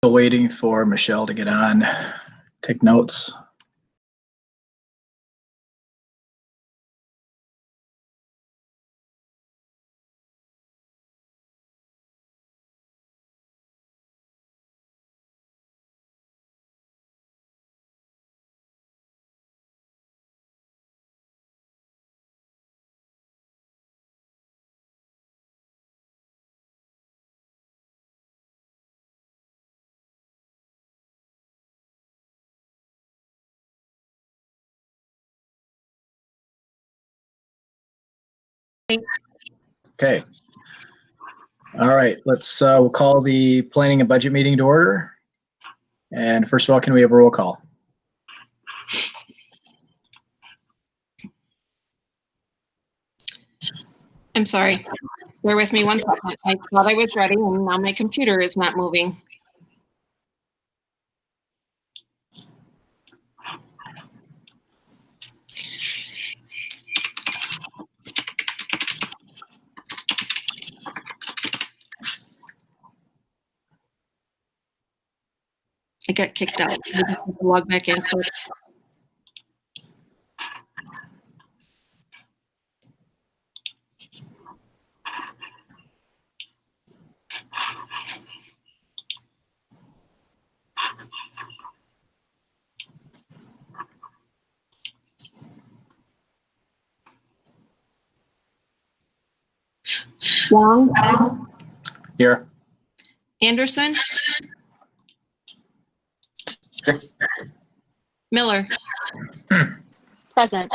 Still waiting for Michelle to get on, take notes. Okay. All right, let's we'll call the planning and budget meeting to order. And first of all, can we have a roll call? I'm sorry. Bear with me one second. I thought I was ready and now my computer is not moving. I got kicked out. I just have to log back in quick. Wong, Here. Anderson, Miller. Present.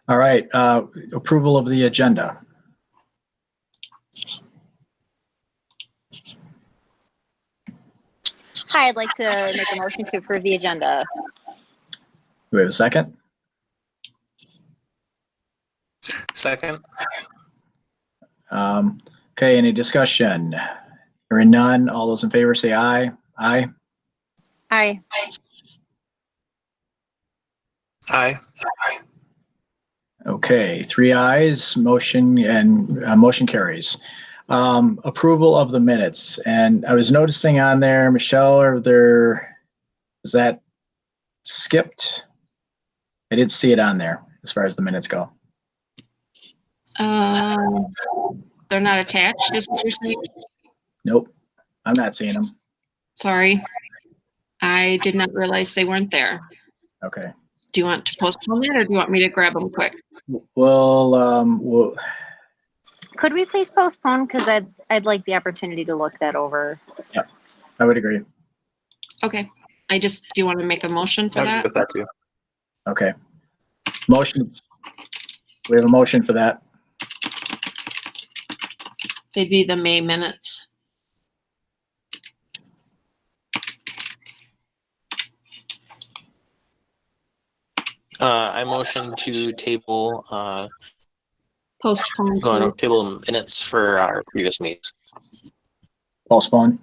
All right, approval of the agenda. Hi, I'd like to make a motion to approve the agenda. Do we have a second? Second. Okay, any discussion? Hearing none, all those in favor say aye. Aye. Aye. Aye. Okay, 3 ayes, motion carries. Approval of the minutes, and I was noticing on there, Michelle, is that skipped? I did see it on there as far as the minutes go. They're not attached, is what you're saying? Nope, I'm not seeing them. Sorry. I did not realize they weren't there. Okay. Do you want to postpone that or do you want me to grab them quick? Well, Could we please postpone? Because I'd like the opportunity to look that over. yeah, I would agree. Okay. Do you want to make a motion for I'll that? go with that too. Okay. Motion. We have a motion for that. They'd be the May minutes. I motion to table Postpone. table minutes for our previous meetings. Postpone.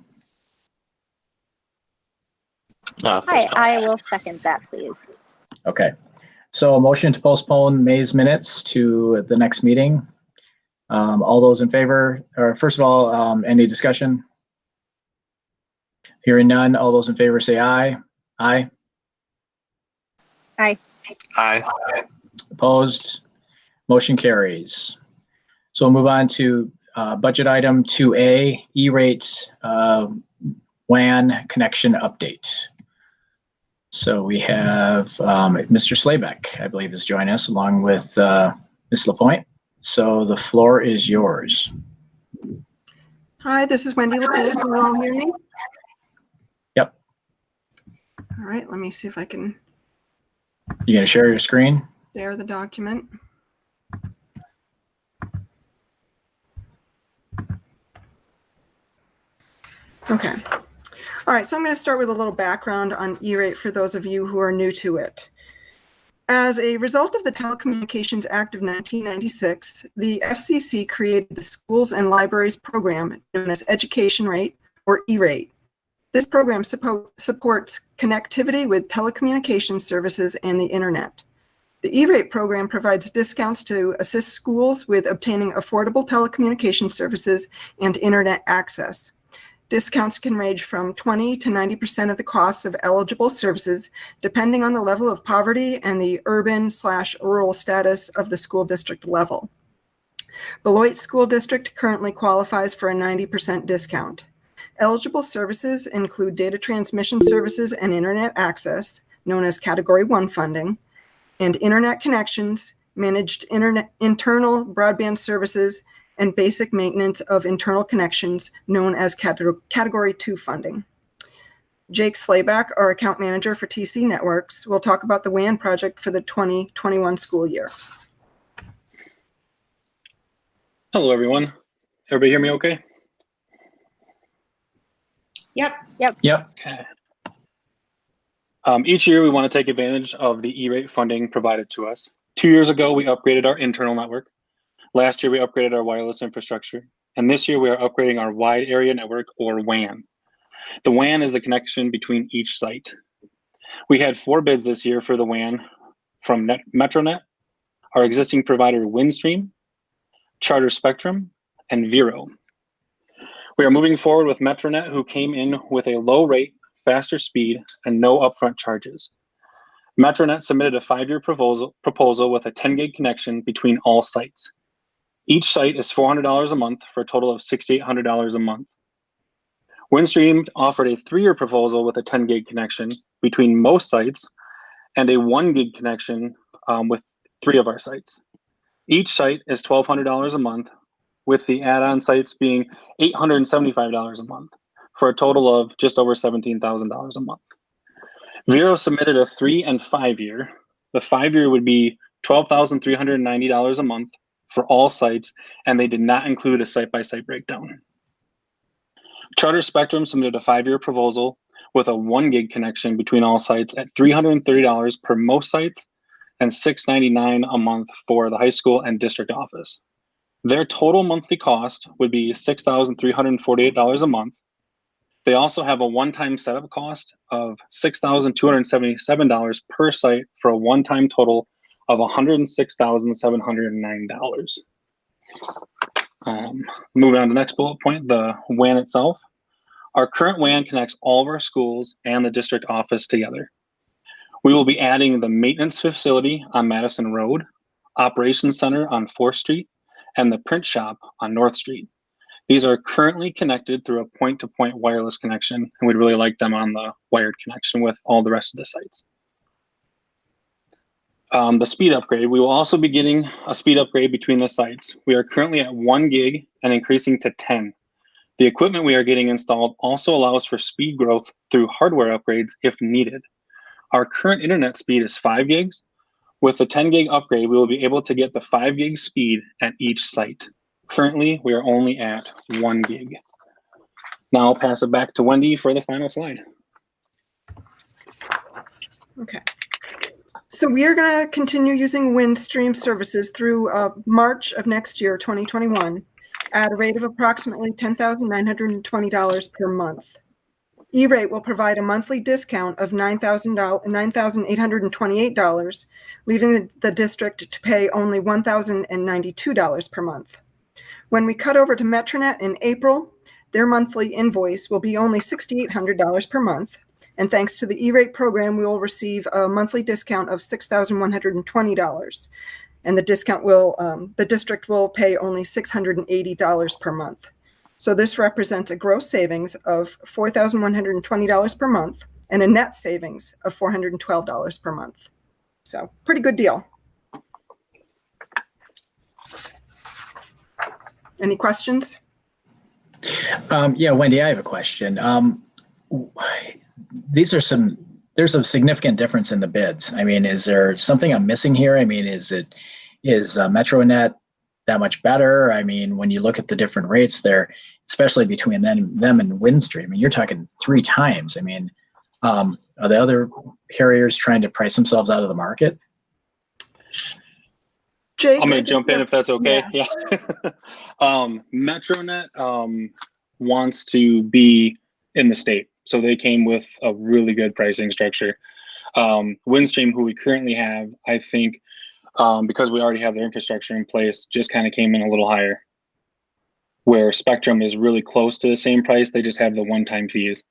Hi, I will second that, please. Okay. So a motion to postpone May's minutes to the next meeting. All those in favor, or first of all, any discussion? Hearing none, all those in favor say aye. Aye. Aye. Aye. Opposed? Motion carries. So we'll move on to budget item 2A, E-rate WAN connection update. So we have Mr. Slaybeck, I believe, is joining us along with Ms. Lapointe. So the floor is yours. Hi, this is Wendy Lapointe. Can you all hear me? Yep. All right, let me see if I can You gonna share your screen? share the document. Okay. All right, so I'm going to start with a little background on E-rate for those of you who are new to it. As a result of the Telecommunications Act of 1996, the FCC created the Schools and Libraries Program known as Education Rate, or E-rate. This program supports connectivity with telecommunications services and the internet. The E-rate program provides discounts to assist schools with obtaining affordable telecommunications services and internet access. Discounts can range from 20 to 90% of the costs of eligible services, depending on the level of poverty and the urban/rural status of the school district level. Beloit School District currently qualifies for a 90% discount. Eligible services include data transmission services and internet access, known as Category 1 funding, and internet connections, managed internal broadband services, and basic maintenance of internal connections, known as Category 2 funding. Jake Slayback, our account manager for TC Networks, will talk about the WAN project for the 2021 school year. Hello, everyone. Everybody hear me okay? Yep. Yep. Okay. Each year, we want to take advantage of the E-rate funding provided to us. 2 years ago, we upgraded our internal network. Last year, we upgraded our wireless infrastructure. And this year, we are upgrading our wide area network, or WAN. The WAN is the connection between each site. We had 4 bids this year for the WAN from Metronet, our existing provider Windstream, Charter Spectrum, and Vero. We are moving forward with Metronet, who came in with a low rate, faster speed, and no upfront charges. Metronet submitted a 5-year proposal with a 10 gig connection between all sites. Each site is $400 a month for a total of $6,800 a month. Windstream offered a 3-year proposal with a 10 gig connection between most sites and a 1 gig connection with 3 of our sites. Each site is $1,200 a month, with the add-on sites being $875 a month, for a total of just over $17,000 a month. Vero submitted a 3 and 5 year. The 5-year would be $12,390 a month for all sites, and they did not include a site-by-site breakdown. Charter Spectrum submitted a 5-year proposal with a 1 gig connection between all sites at $330 per most sites and $699 a month for the high school and district office. Their total monthly cost would be $6,348 a month. They also have a one-time setup cost of $6,277 per site for a one-time total of $106,709. Moving on to the next bullet point, the WAN itself. Our current WAN connects all of our schools and the district office together. We will be adding the maintenance facility on Madison Road, Operations Center on 4th Street, and the print shop on North Street. These are currently connected through a point-to-point wireless connection, and we'd really like them on the wired connection with all the rest of the sites. The speed upgrade, we will also be getting a speed upgrade between the sites. We are currently at 1 gig and increasing to 10. The equipment we are getting installed also allows for speed growth through hardware upgrades if needed. Our current internet speed is 5 gigs. With the 10 gig upgrade, we will be able to get the 5 gig speed at each site. Currently, we are only at 1 gig. Now I'll pass it back to Wendy for the final slide. Okay. So we are going to continue using Windstream services through March of next year, 2021, at a rate of approximately $10,920 per month. E-rate will provide a monthly discount of $9,828, leaving the district to pay only $1,092 per month. When we cut over to Metronet in April, their monthly invoice will be only $6,800 per month. And thanks to the E-rate program, we will receive a monthly discount of $6,120. And the district will pay only $680 per month. So this represents a gross savings of $4,120 per month and a net savings of $412 per month. So pretty good deal. Any questions? Yeah, Wendy, I have a question. There's a significant difference in the bids. I mean, is there something I'm missing here? I mean, is Metronet that much better? I mean, when you look at the different rates there, especially between them and Windstream, I mean, you're talking 3 times. I mean, are the other carriers trying to price themselves out of the market? Jake, I'm going to jump in if that's okay. Yeah. Metronet wants to be in the state, so they came with a really good pricing structure. Windstream, who we currently have, I think, because we already have their infrastructure in place, just kind of came in a little higher. where Spectrum is really close to the same price. They just have the one-time fees.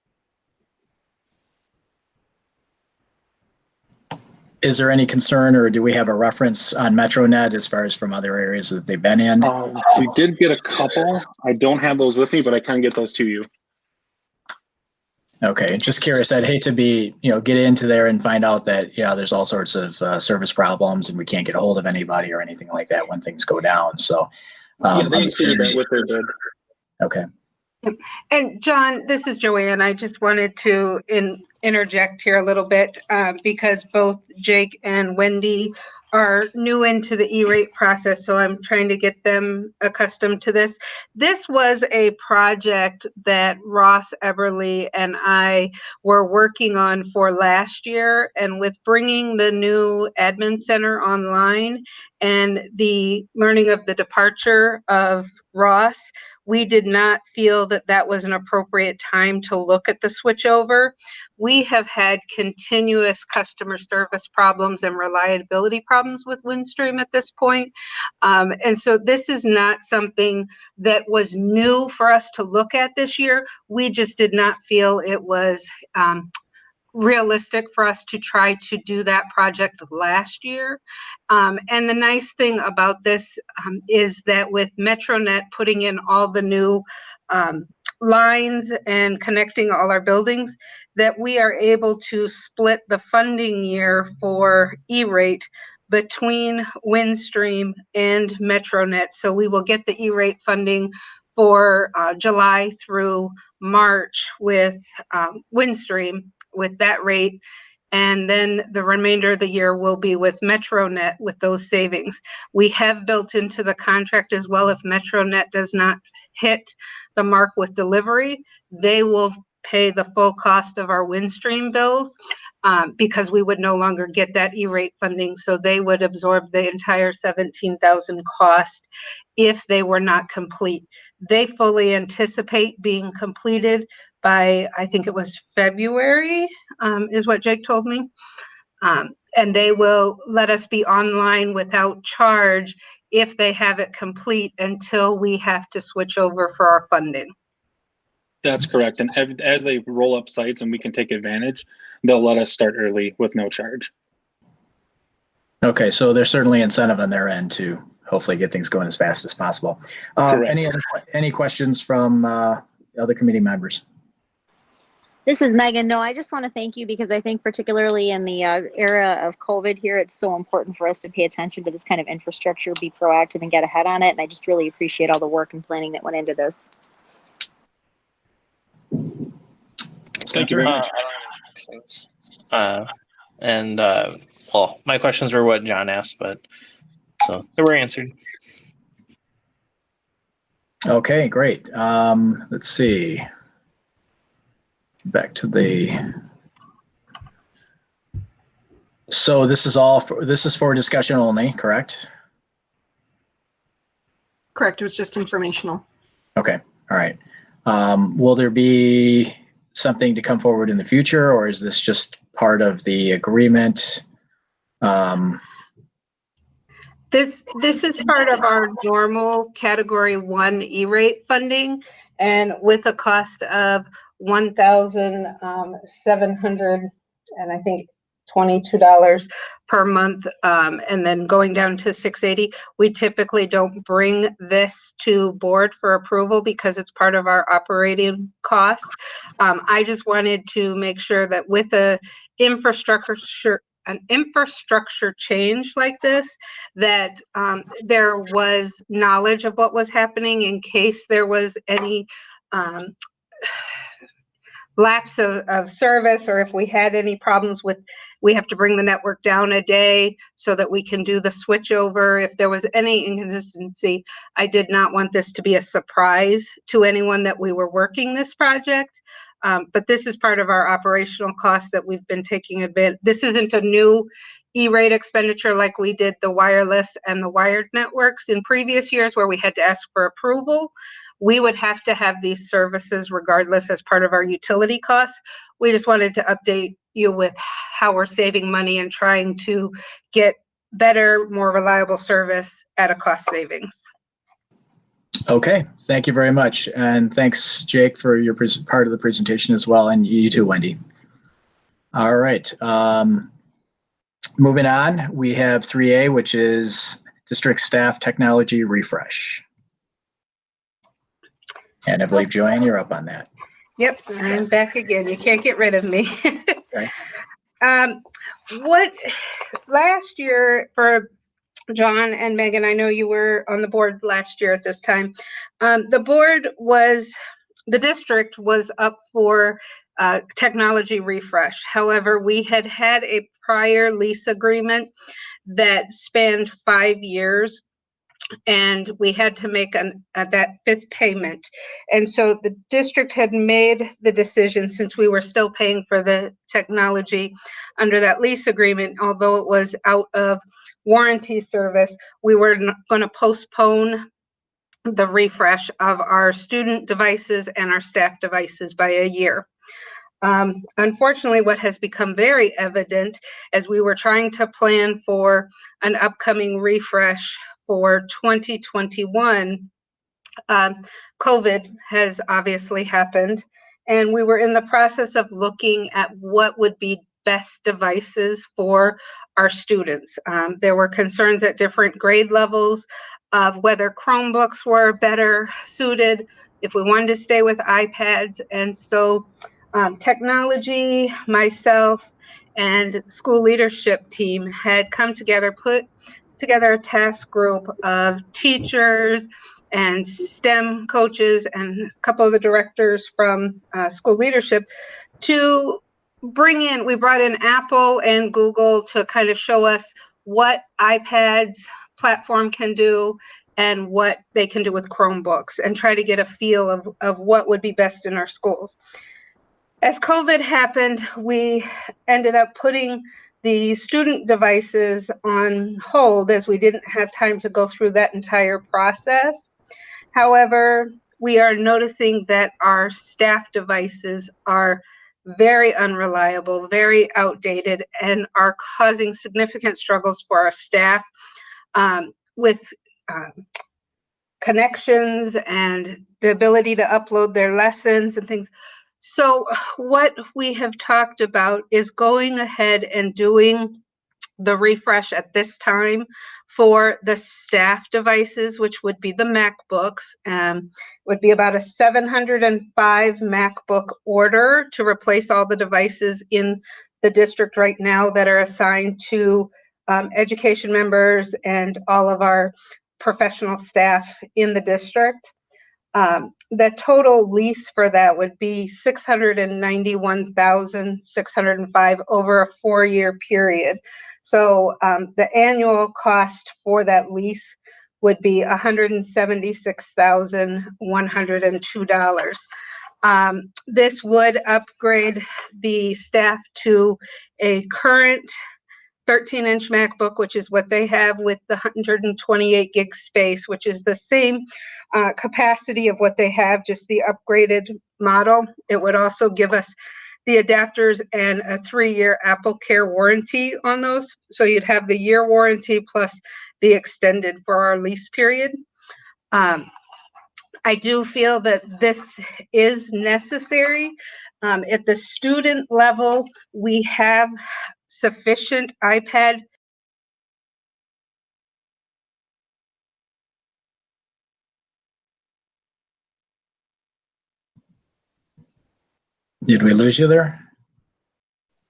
Is there any concern, or do we have a reference on MetroNet as far as from other areas that they've been in? We did get a couple. I don't have those with me, but I can get those to you. Okay, just curious. I'd hate to be, get into there and find out that, there's all sorts of service problems and we can't get a hold of anybody or anything like that when things go down. So, yeah, they included that with their bid. Okay. And John, this is Joanne. I just wanted to interject here a little bit because both Jake and Wendy are new into the E-rate process, so I'm trying to get them accustomed to this. This was a project that Ross Eberly and I were working on for last year, and with bringing the new admin center online and the learning of the departure of Ross, we did not feel that that was an appropriate time to look at the switchover. We have had continuous customer service problems and reliability problems with Windstream at this point. And so this is not something that was new for us to look at this year. We just did not feel it was realistic for us to try to do that project last year. And the nice thing about this is that with MetroNet putting in all the new lines and connecting all our buildings, that we are able to split the funding year for E-rate between Windstream and MetroNet. So we will get the E-rate funding for July through March with Windstream with that rate, and then the remainder of the year will be with MetroNet with those savings. We have built into the contract as well, if MetroNet does not hit the mark with delivery, they will pay the full cost of our Windstream bills because we would no longer get that E-rate funding, so they would absorb the entire $17,000 cost if they were not complete. They fully anticipate being completed by, I think it was February, is what Jake told me. And they will let us be online without charge if they have it complete until we have to switch over for our funding. That's correct. And as they roll up sites and we can take advantage, they'll let us start early with no charge. Okay, so there's certainly incentive on their end to hopefully get things going as fast as possible. Any questions from other committee members? This is Megan. No, I just want to thank you because I think particularly in the era of COVID here, it's so important for us to pay attention to this kind of infrastructure, be proactive and get ahead on it. And I just really appreciate all the work and planning that went into this. Thank you very much. Well, my questions were what John asked, but so they were answered. Okay, great. Let's see. Back to the. So this is for discussion only, correct? Correct. It was just informational. Okay. All right. Will there be something to come forward in the future, or is this just part of the agreement? This is part of our normal Category 1 E-rate funding, and with a cost of $1,700 and I think $22 per month, and then going down to $680. We typically don't bring this to board for approval because it's part of our operating costs. I just wanted to make sure that with an infrastructure change like this, that there was knowledge of what was happening in case there was any lapse of service, or if we had any problems with, we have to bring the network down a day so that we can do the switch over. If there was any inconsistency, I did not want this to be a surprise to anyone that we were working this project. But this is part of our operational costs that we've been taking a bit. This isn't a new E-rate expenditure like we did the wireless and the wired networks in previous years where we had to ask for approval. We would have to have these services regardless as part of our utility costs. We just wanted to update you with how we're saving money and trying to get better, more reliable service at a cost savings. Okay, thank you very much. And thanks, Jake, for your part of the presentation as well, and you too, Wendy. All right, moving on, we have 3A, which is District Staff Technology Refresh. And I believe, Joanne, you're up on that. Yep, I'm back again. You can't get rid of me. Okay. What last year for John and Megan, I know you were on the board last year at this time. The district was up for technology refresh. However, we had a prior lease agreement that spanned 5 years, and we had to make that fifth payment. And so the district had made the decision, since we were still paying for the technology under that lease agreement, although it was out of warranty service, we were going to postpone the refresh of our student devices and our staff devices by a year. Unfortunately, what has become very evident as we were trying to plan for an upcoming refresh for 2021, COVID has obviously happened, and we were in the process of looking at what would be best devices for our students. There were concerns at different grade levels of whether Chromebooks were better suited, if we wanted to stay with iPads. And so technology, myself, and school leadership team had come together, put together a task group of teachers and STEM coaches and a couple of the directors from school leadership to we brought in Apple and Google to kind of show us what iPads platform can do and what they can do with Chromebooks, and try to get a feel of what would be best in our schools. As COVID happened, we ended up putting the student devices on hold, as we didn't have time to go through that entire process. However, we are noticing that our staff devices are very unreliable, very outdated, and are causing significant struggles for our staff with connections and the ability to upload their lessons and things. So what we have talked about is going ahead and doing the refresh at this time for the staff devices, which would be the MacBooks. Would be about a 705 MacBook order to replace all the devices in the district right now that are assigned to education members and all of our professional staff in the district. The total lease for that would be $691,605 over a 4-year period. So the annual cost for that lease would be $176,102. This would upgrade the staff to a current 13-inch MacBook, which is what they have, with the 128 gig space, which is the same capacity of what they have, just the upgraded model. It would also give us the adapters and a 3-year Apple Care warranty on those. So you'd have the year warranty plus the extended for our lease period. I do feel that this is necessary. At the student level, we have sufficient iPad. Did we lose you there?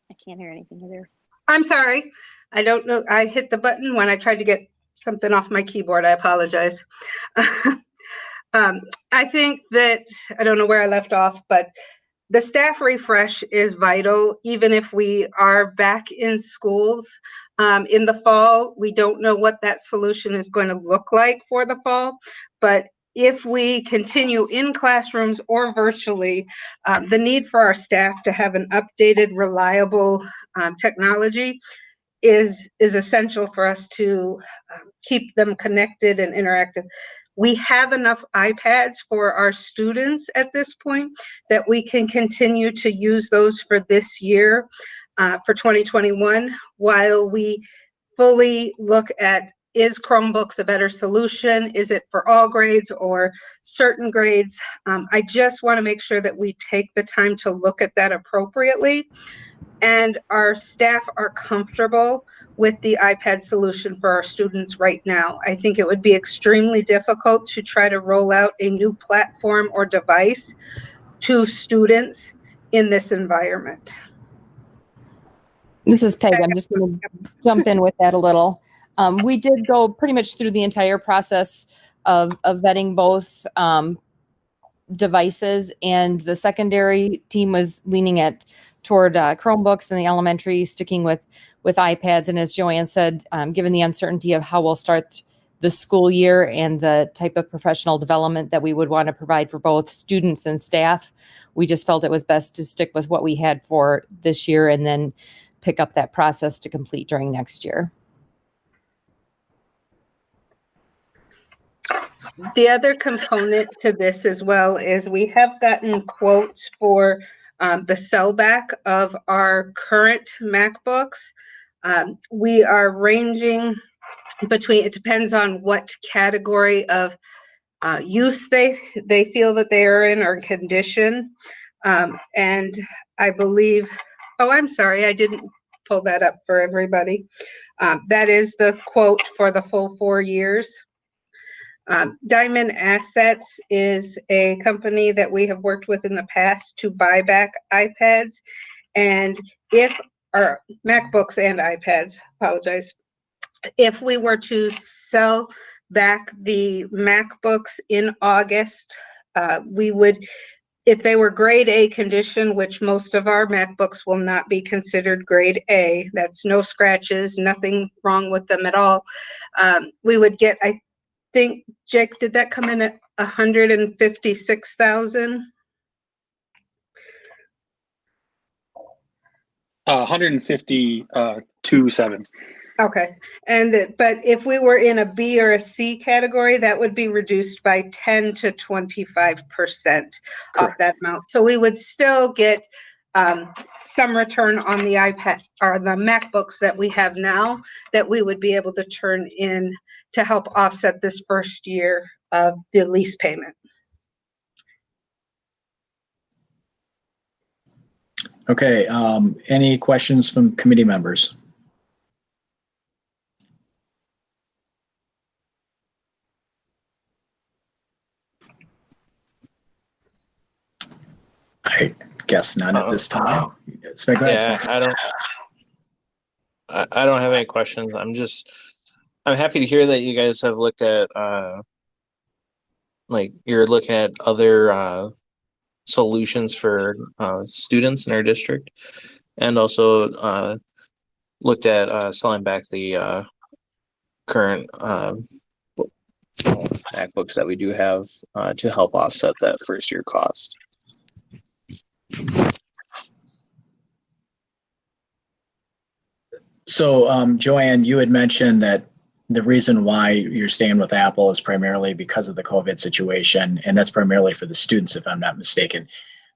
I can't hear anything either. I'm sorry. I don't know. I hit the button when I tried to get something off my keyboard. I apologize. I think that, I don't know where I left off, but the staff refresh is vital, even if we are back in schools in the fall. We don't know what that solution is going to look like for the fall, but if we continue in classrooms or virtually, the need for our staff to have an updated, reliable technology is essential for us to keep them connected and interactive. We have enough iPads for our students at this point that we can continue to use those for this year, for 2021, while we fully look at is Chromebooks a better solution? Is it for all grades or certain grades? I just want to make sure that we take the time to look at that appropriately, and our staff are comfortable with the iPad solution for our students right now. I think it would be extremely difficult to try to roll out a new platform or device to students in this environment. This is Peg. I'm just going to jump in with that a little. We did go pretty much through the entire process of vetting both devices, and the secondary team was leaning toward Chromebooks, and the elementary sticking with iPads. And as Joanne said, given the uncertainty of how we'll start the school year and the type of professional development that we would want to provide for both students and staff, we just felt it was best to stick with what we had for this year and then pick up that process to complete during next year. The other component to this as well is we have gotten quotes for the sellback of our current MacBooks. We are ranging between, it depends on what category of use they feel that they are in or condition. And I believe, oh, I'm sorry, I didn't pull that up for everybody. That is the quote for the full 4 years. Diamond Assets is a company that we have worked with in the past to buy back iPads. And if our MacBooks and iPads, apologize, if we were to sell back the MacBooks in August, we would, if they were grade A condition, which most of our MacBooks will not be considered grade A, that's no scratches, nothing wrong with them at all, we would get, I think, Jake, did that come in at 156,000? 152.7. Okay, and but if we were in a B or a C category, that would be reduced by 10 to 25% of that amount. So we would still get some return on the iPad or the MacBooks that we have now that we would be able to turn in to help offset this first year of the lease payment. Okay, any questions from committee members? I guess none at this time. Sven, go ahead, Yeah, Sven. I don't have any questions. I'm happy to hear that you guys have looked at like you're looking at other solutions for students in our district, and also looked at selling back the current MacBooks that we do have to help offset that first year cost. So, Joanne, you had mentioned that the reason why you're staying with Apple is primarily because of the COVID situation, and that's primarily for the students, if I'm not mistaken.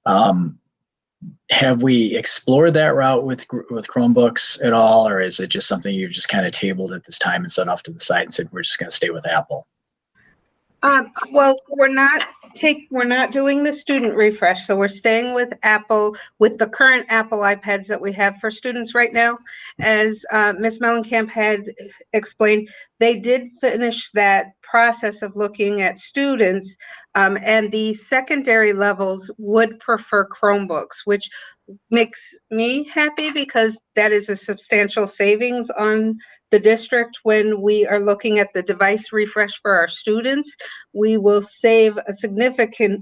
Have we explored that route with Chromebooks at all, or is it just something you've just kind of tabled at this time and set off to the side and said we're just going to stay with Apple? Well, we're not doing the student refresh, so we're staying with Apple, with the current Apple iPads that we have for students right now. As Ms. Mellencamp had explained, they did finish that process of looking at students, and the secondary levels would prefer Chromebooks, which makes me happy because that is a substantial savings on the district. When we are looking at the device refresh for our students, we will save a significant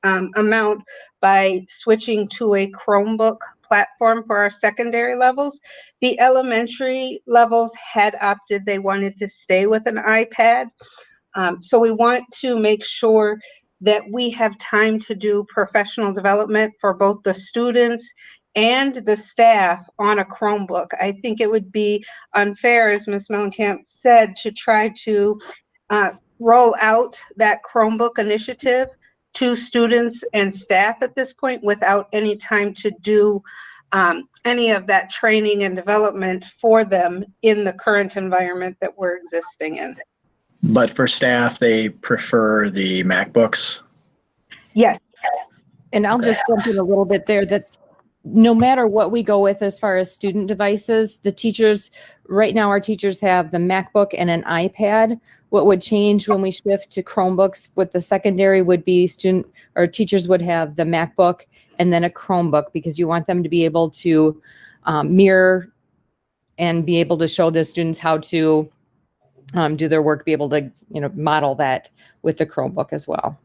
amount by switching to a Chromebook platform for our secondary levels. The elementary levels had opted, they wanted to stay with an iPad. So we want to make sure that we have time to do professional development for both the students and the staff on a Chromebook. I think it would be unfair, as Ms. Mellencamp said, to try to roll out that Chromebook initiative to students and staff at this point without any time to do any of that training and development for them in the current environment that we're existing in. But for staff, they prefer the MacBooks. Yes. And I'll just jump in a little bit there that no matter what we go with as far as student devices, the teachers, right now our teachers have the MacBook and an iPad. What would change when we shift to Chromebooks with the secondary would be student or teachers would have the MacBook and then a Chromebook, because you want them to be able to mirror and be able to show the students how to do their work, be able to, model that with the Chromebook as well.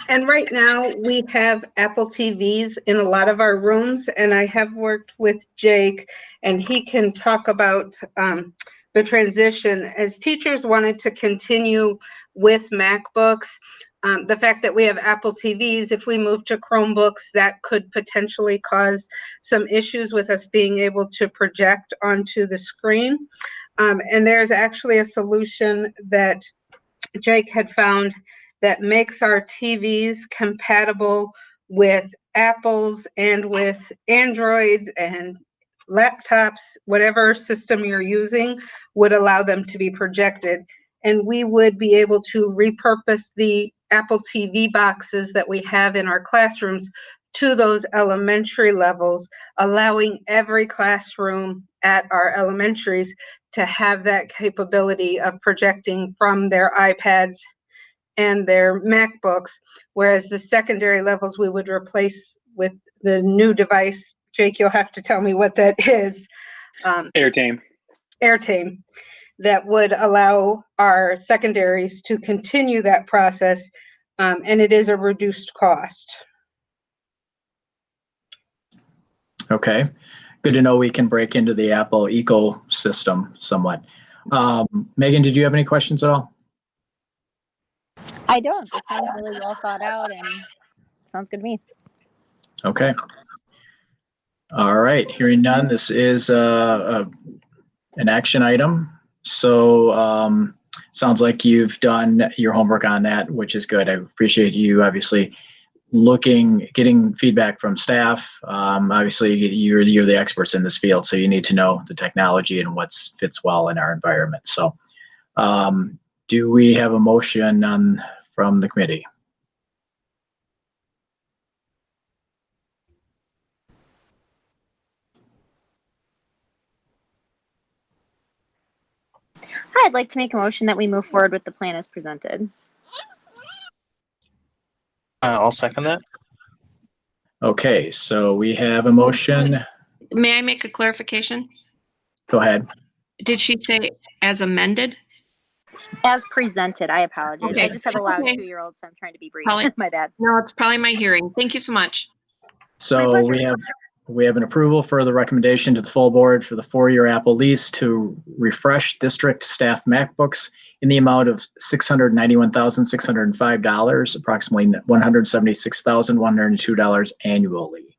And right now we have Apple TVs in a lot of our rooms, and I have worked with Jake, and he can talk about the transition as teachers wanted to continue with MacBooks. The fact that we have Apple TVs, if we move to Chromebooks, that could potentially cause some issues with us being able to project onto the screen. And there's actually a solution that Jake had found that makes our TVs compatible with Apples and with Androids and laptops. Whatever system you're using would allow them to be projected. And we would be able to repurpose the Apple TV boxes that we have in our classrooms to those elementary levels, allowing every classroom at our elementaries to have that capability of projecting from their iPads and their MacBooks, whereas the secondary levels we would replace with the new device. Jake, you'll have to tell me what that is. Airtame. Airtame, that would allow our secondaries to continue that process, and it is a reduced cost. Okay, good to know we can break into the Apple ecosystem somewhat. Megan, did you have any questions at all? I don't. This sounds really well thought out and sounds good to me. Okay. All right, hearing none, this is an action item. So sounds like you've done your homework on that, which is good. I appreciate you obviously getting feedback from staff. Obviously, you're the experts in this field, so you need to know the technology and what fits well in our environment. So do we have a motion from the committee? I'd like to make a motion that we move forward with the plan as presented. I'll second that. Okay, so we have a motion. May I make a clarification? Go ahead. Did she say as amended? As presented, I apologize. Okay. I just have a loud Okay. 2-year-old, so I'm trying to be brief. Probably- My bad. No, it's probably my hearing. Thank you so much. So we have an approval for the recommendation to the full board for the 4-year Apple lease to refresh district staff MacBooks in the amount of $691,605, approximately $176,102 annually.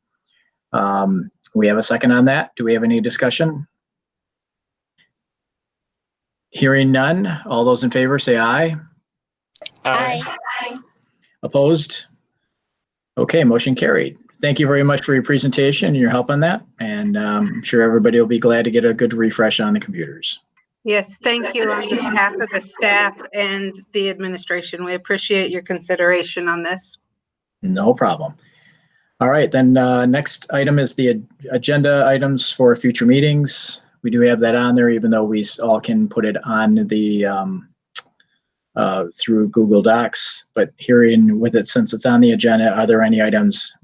We have a second on that. Do we have any discussion? Hearing none, all those in favor say aye. Aye. Opposed? Okay, motion carried. Thank you very much for your presentation and your help on that. And I'm sure everybody will be glad to get a good refresh on the computers. Yes, thank you on behalf of the staff and the administration. We appreciate your consideration on this. No problem. All right, then next item is the agenda items for future meetings. We do have that on there, even though we all can put it on the through Google Docs. But hearing with it, since it's on the agenda, are there any items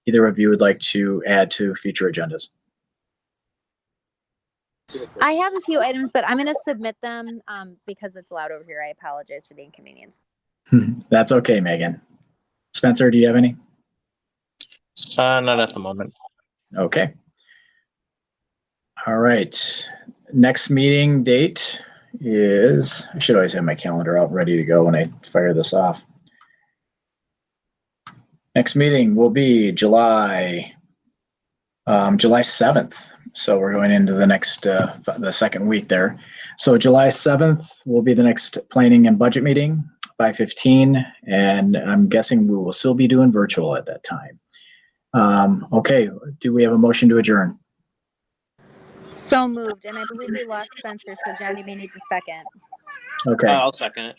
either of you would like to add to future agendas? I have a few items, but I'm going to submit them because it's loud over here. I apologize for the inconvenience. That's okay, Megan. Spencer, do you have any? Not at the moment. Okay. All right. Next meeting date is, I should always have my calendar out ready to go when I fire this off. Next meeting will be July 7th. So we're going into the next, the second week there. So July 7th will be the next planning and budget meeting, 5:15, and I'm guessing we will still be doing virtual at that time. Okay, do we have a motion to adjourn? So moved. And I believe we lost Spencer, so John, you may need to second. Okay. I'll second it.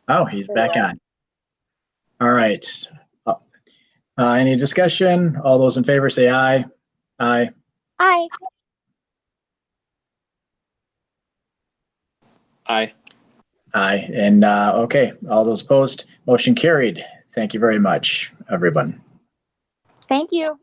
Oh, he's back on. All right. Any discussion? All those in favor say aye. Aye. Aye. Aye. Aye. And okay, all those opposed, motion carried. Thank you very much, everyone. Thank you.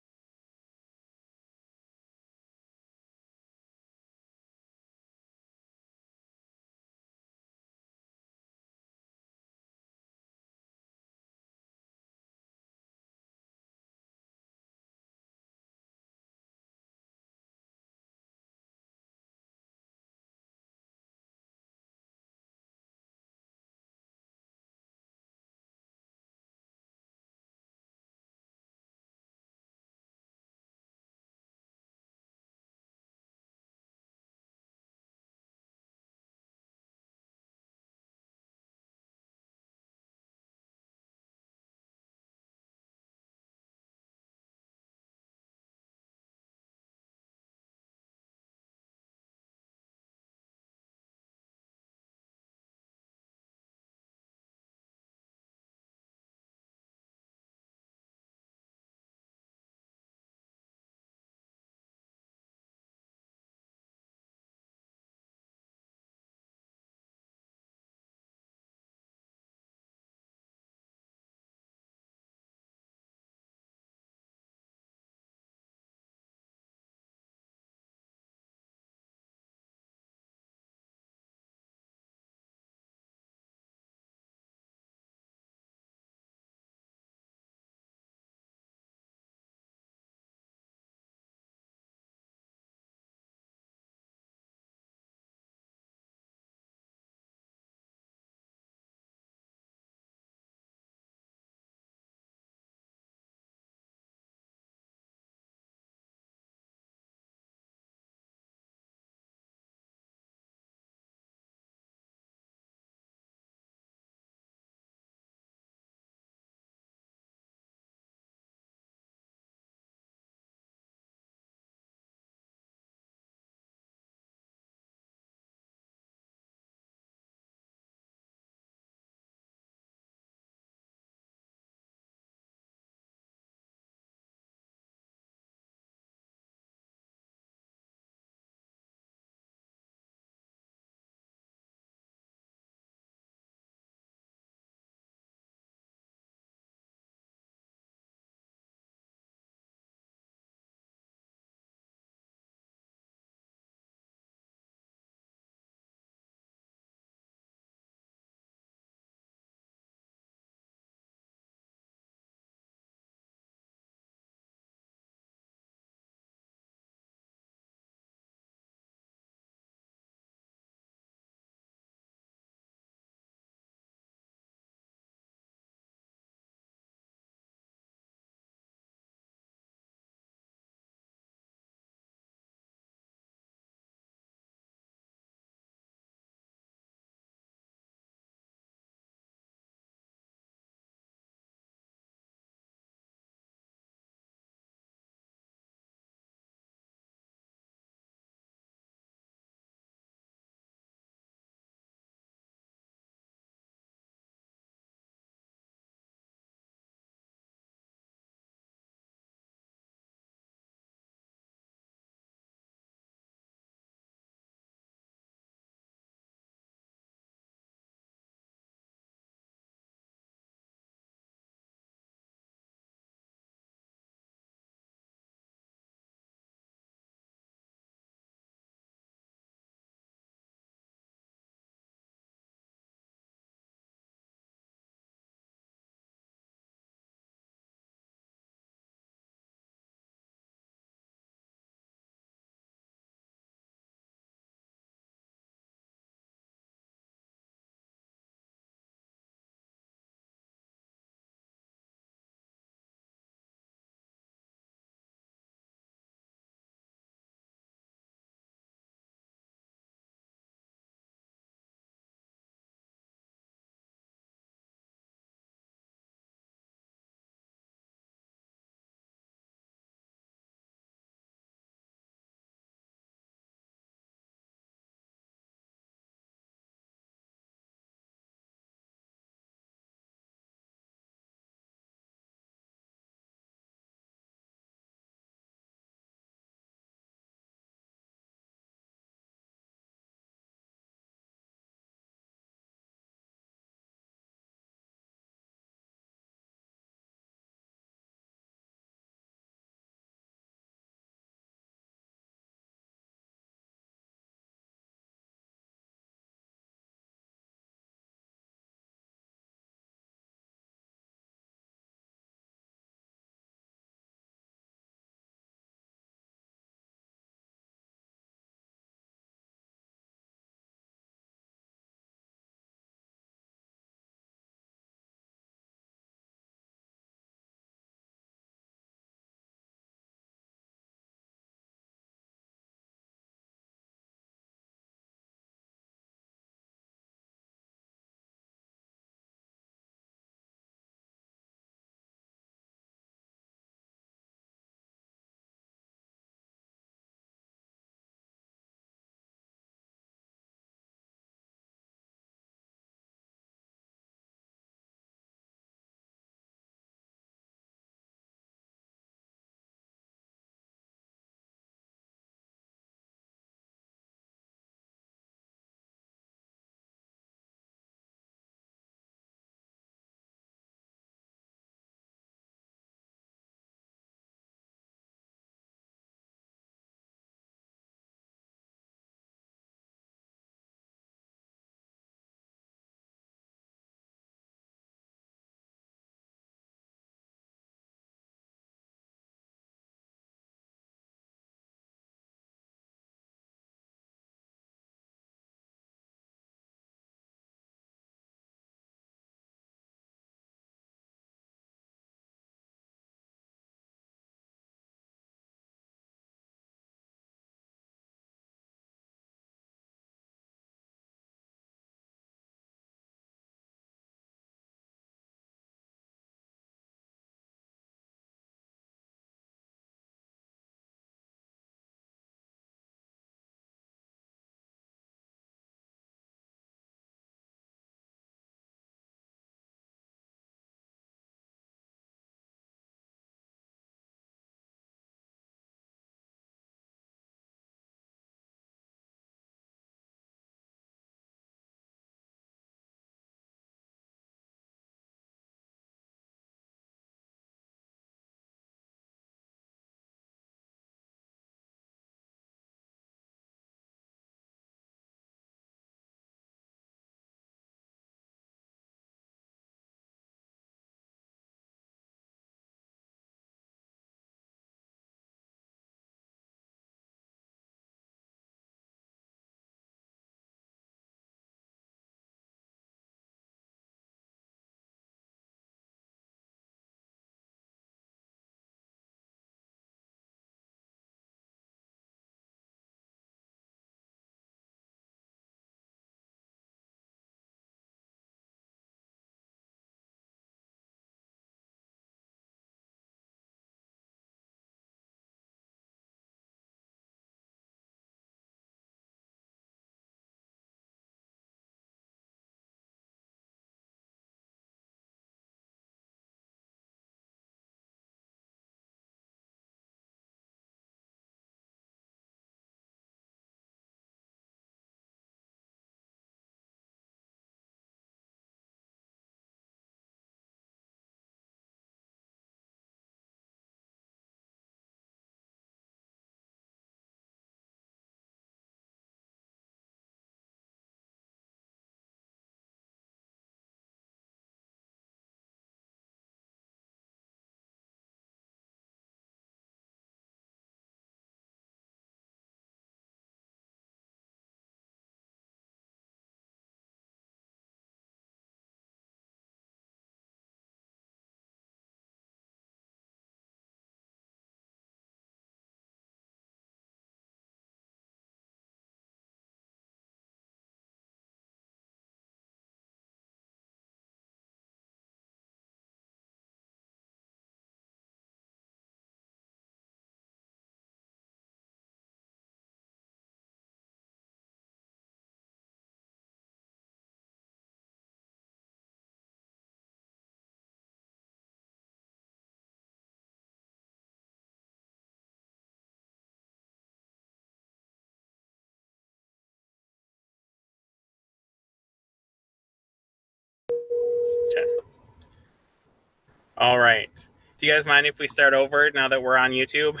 All right. Do you guys mind if we start over now that we're on YouTube?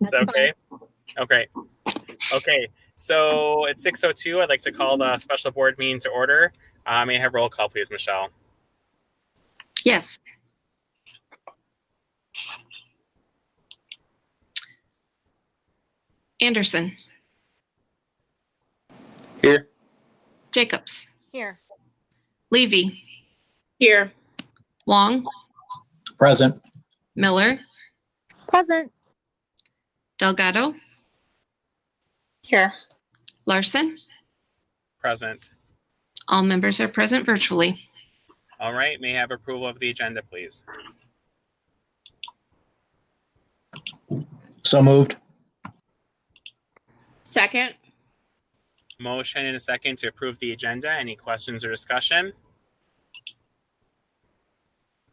Is that okay? Okay. Okay. So it's 6:02. I'd like to call the special board meeting to order. May I have roll call, please, Michelle? Yes. Anderson. Here. Jacobs. Here. Levy. Here. Wong. Present. Miller. Present. Delgado. Here. Larson. Present. All members are present virtually. All right. May I have approval of the agenda, please? So moved. Second. Motion and a second to approve the agenda. Any questions or discussion?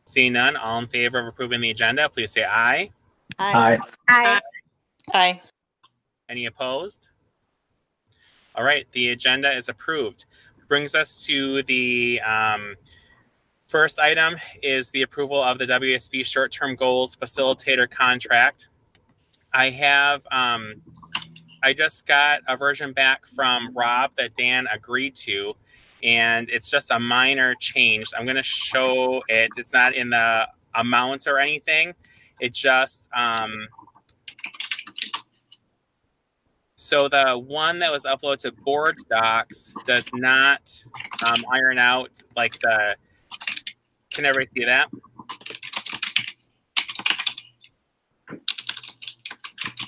Seeing none, all in favor of approving the agenda, please say aye. Aye. Aye. Aye. Any opposed? All right, the agenda is approved. Brings us to the first item is the approval of the WSB short-term goals facilitator contract. I just got a version back from Rob that Dan agreed to, and it's just a minor change. I'm going to show it. It's not in the amount or anything. It just, so the one that was uploaded to board docs does not iron out like the, can everybody see that?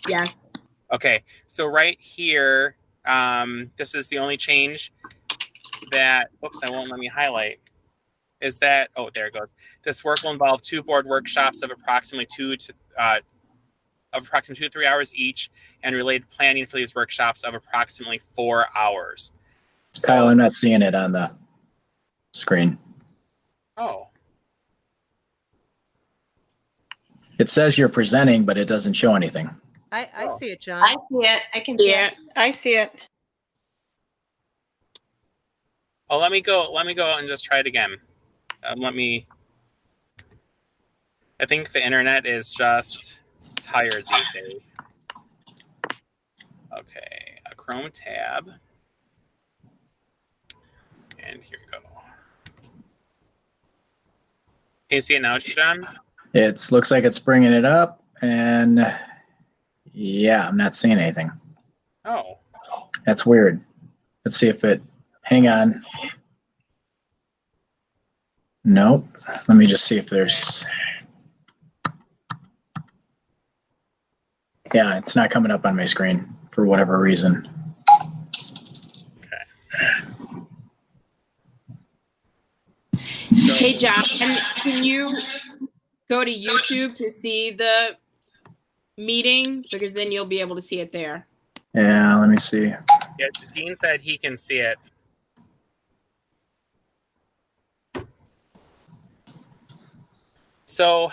Yes. Okay, so right here, this is the only change that, oops, I won't let me highlight, is that, oh, there it goes. This work will involve 2 board workshops of approximately 2 to 3 hours each, and related planning for these workshops of approximately 4 hours. Kyle, I'm not seeing it on the screen. Oh, It says you're presenting, but it doesn't show anything. I see it, John. I see it. I can see it. I see it. oh, let me go and just try it again. I think the internet is just tired these days. Okay, a Chrome tab. And here we go. Can you see it now, John? It looks like it's bringing it up, and yeah, I'm not seeing anything. Oh, That's weird. Let's see if it, hang on. Nope. Let me just see if there's, yeah, it's not coming up on my screen for whatever reason. Hey, John, can you go to YouTube to see the meeting? Because then you'll be able to see it there. Yeah, let me see. yeah, Dean said he can see it. So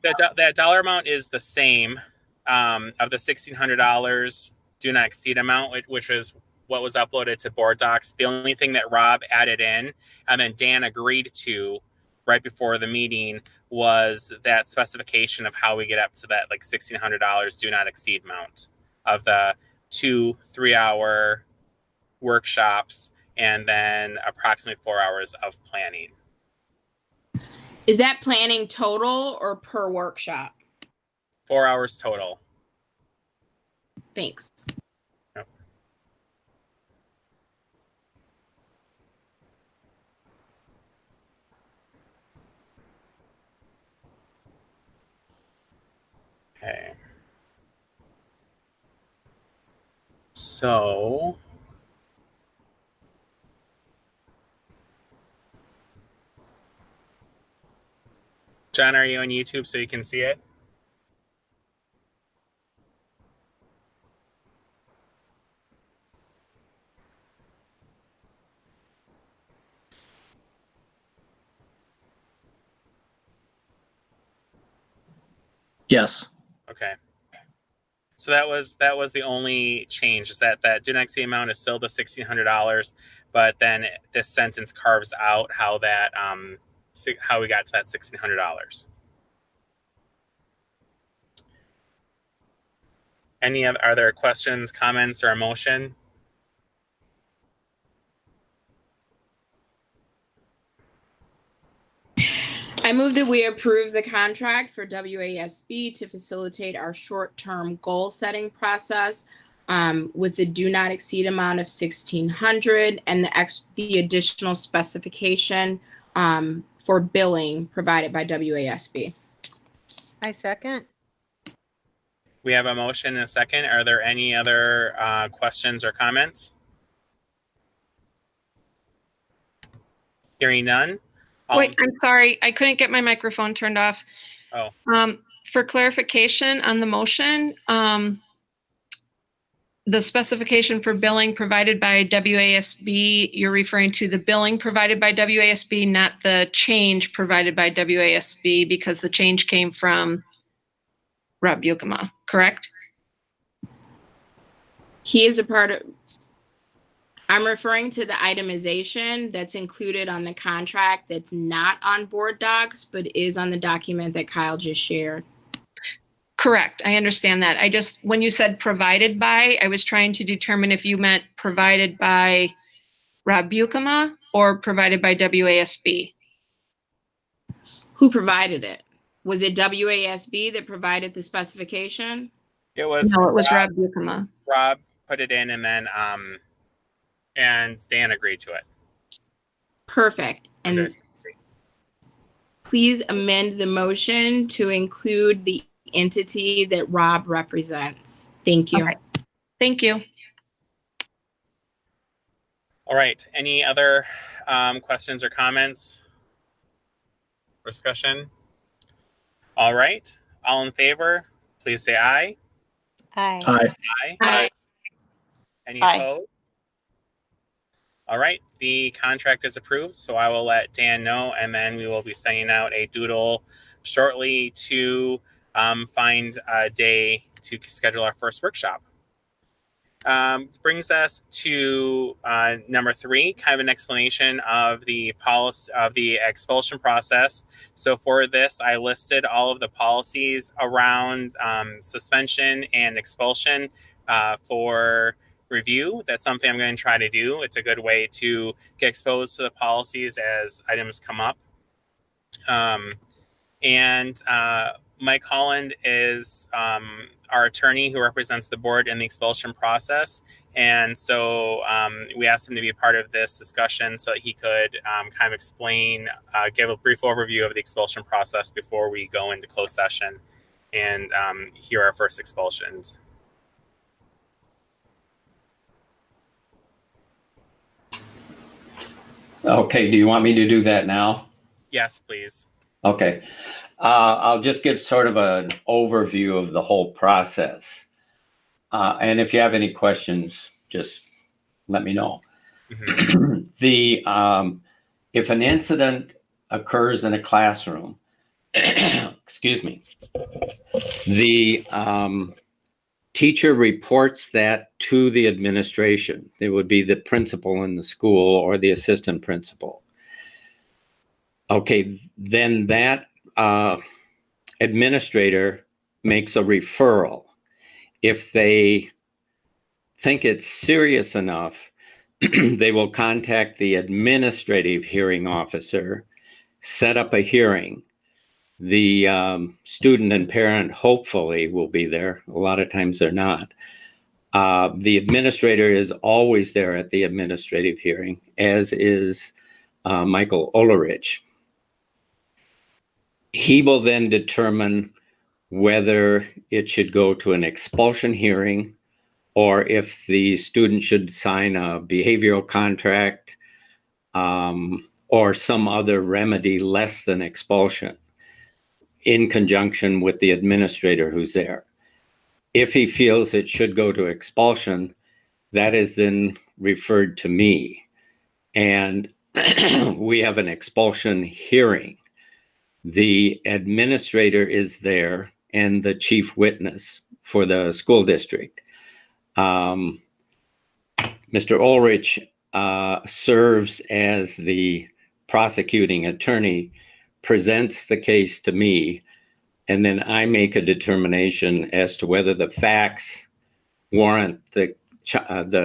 that dollar amount is the same of the $1,600 do not exceed amount, which was what was uploaded to board docs. The only thing that Rob added in and then Dan agreed to right before the meeting was that specification of how we get up to that like $1,600 do not exceed amount of the 2 3-hour workshops and then approximately 4 hours of planning. Is that planning total or per workshop? 4 hours total. Thanks. Yep. Okay. So John, are you on YouTube so you can see it? Yes. Okay. So that was the only change, is that do not exceed amount is still the $1,600, but then this sentence carves out how that how we got to that $1,600. Are there questions, comments, or a motion? I move that we approve the contract for WASB to facilitate our short-term goal setting process with the do not exceed amount of 1,600 and the additional specification for billing provided by WASB. I second. We have a motion and a second. Are there any other questions or comments? Hearing none. Wait, I'm sorry. I couldn't get my microphone turned off. Oh. For clarification on the motion, the specification for billing provided by WASB, you're referring to the billing provided by WASB, not the change provided by WASB, because the change came from Rob Bukema, correct? He is a part of, I'm referring to the itemization that's included on the contract that's not on board docs, but is on the document that Kyle just shared. Correct. I understand that. When you said provided by, I was trying to determine if you meant provided by Rob Bukema or provided by WASB. Who provided it? Was it WASB that provided the specification? It was. No, it was Rob Bukema. Rob put it in, and then and Dan agreed to it. Perfect. And please amend the motion to include the entity that Rob represents. Thank you. Okay. Thank you. All right. Any other questions or comments? Discussion? All right. All in favor, please say aye. Aye. Aye. Aye. Any Aye. opposed? All right. The contract is approved, so I will let Dan know, and then we will be sending out a doodle shortly to find a day to schedule our first workshop. Brings us to number 3, kind of an explanation of the policy of the expulsion process. So for this, I listed all of the policies around suspension and expulsion for review. That's something I'm going to try to do. It's a good way to get exposed to the policies as items come up. Mike Holland is our attorney who represents the board in the expulsion process. And so we asked him to be a part of this discussion so that he could kind of explain, give a brief overview of the expulsion process before we go into closed session and hear our first expulsions. Okay, do you want me to do that now? Yes, please. Okay. I'll just give sort of an overview of the whole process. And if you have any questions, just let me know. Mm-hmm. If an incident occurs in a classroom, excuse me, the teacher reports that to the administration. It would be the principal in the school or the assistant principal. Okay, then that administrator makes a referral. If they think it's serious enough, they will contact the administrative hearing officer, set up a hearing. The student and parent hopefully will be there. A lot of times they're not. The administrator is always there at the administrative hearing, as is Michael Ulrich. He will then determine whether it should go to an expulsion hearing or if the student should sign a behavioral contract or some other remedy less than expulsion in conjunction with the administrator who's there. If he feels it should go to expulsion, that is then referred to me. And we have an expulsion hearing. The administrator is there and the chief witness for the school district. Mr. Ulrich serves as the prosecuting attorney presents the case to me, and then I make a determination as to whether the facts warrant the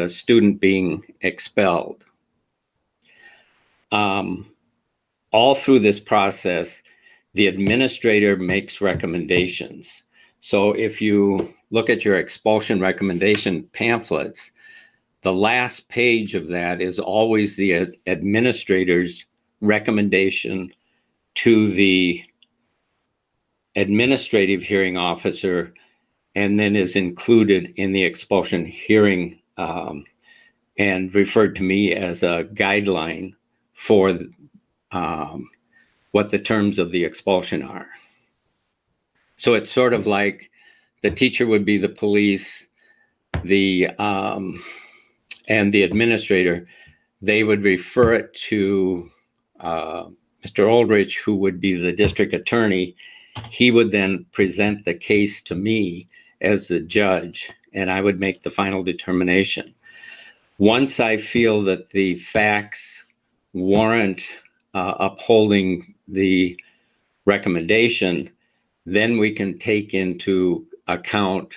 student being expelled. All through this process, the administrator makes recommendations. So if you look at your expulsion recommendation pamphlets, the last page of that is always the administrator's recommendation to the administrative hearing officer, and then is included in the expulsion hearing and referred to me as a guideline for what the terms of the expulsion are. So it's sort of like the teacher would be the police, and the administrator, they would refer it to Mr. Aldrich, who would be the district attorney. He would then present the case to me as the judge, and I would make the final determination. Once I feel that the facts warrant upholding the recommendation, then we can take into account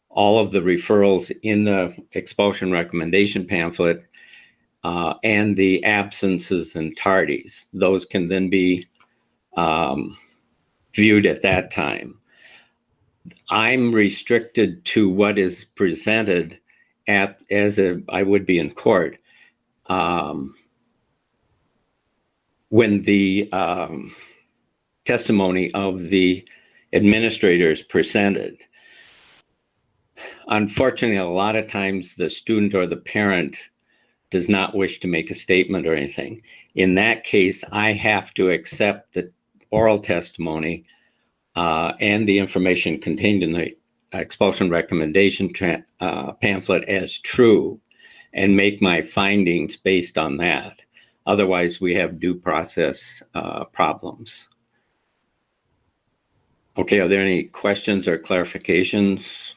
all of the referrals in the expulsion recommendation pamphlet and the absences and tardies. Those can then be viewed at that time. I'm restricted to what is presented I would be in court. When the testimony of the administrator is presented, unfortunately, a lot of times the student or the parent does not wish to make a statement or anything. In that case, I have to accept the oral testimony and the information contained in the expulsion recommendation pamphlet as true and make my findings based on that. Otherwise, we have due process problems. Okay, are there any questions or clarifications?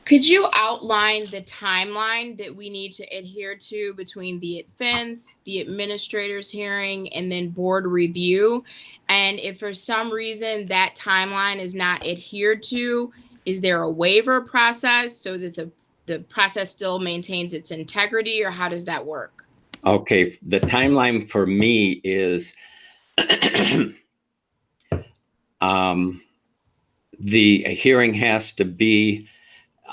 Could you outline the timeline that we need to adhere to between the offense, the administrator's hearing, and then board review? And if for some reason that timeline is not adhered to, is there a waiver process so that the process still maintains its integrity, or how does that work? Okay, the timeline for me is the hearing has to be,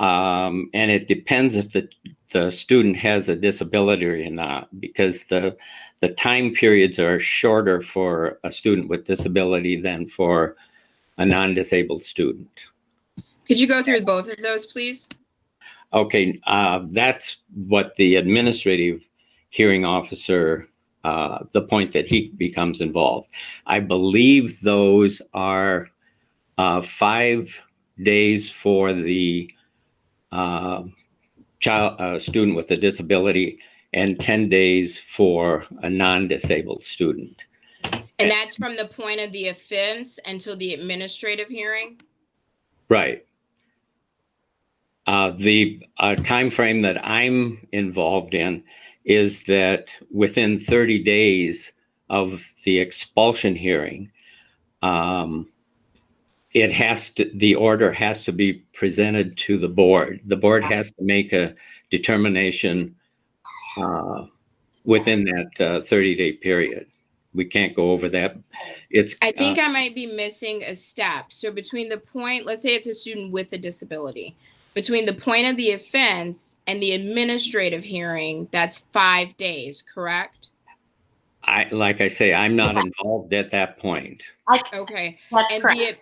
and it depends if the student has a disability or not, because the time periods are shorter for a student with disability than for a non-disabled student. Could you go through both of those, please? Okay, that's what the administrative hearing officer, the point that he becomes involved. I believe those are 5 days for the student with a disability and 10 days for a non-disabled student. And that's from the point of the offense until the administrative hearing? Right. The time frame that I'm involved in is that within 30 days of the expulsion hearing, the order has to be presented to the board. The board has to make a determination within that 30-day period. We can't go over that. I think I might be missing a step. So between the point, let's say it's a student with a disability, between the point of the offense and the administrative hearing, that's 5 days, correct? Like I say, I'm not involved at that point. Okay. That's and correct.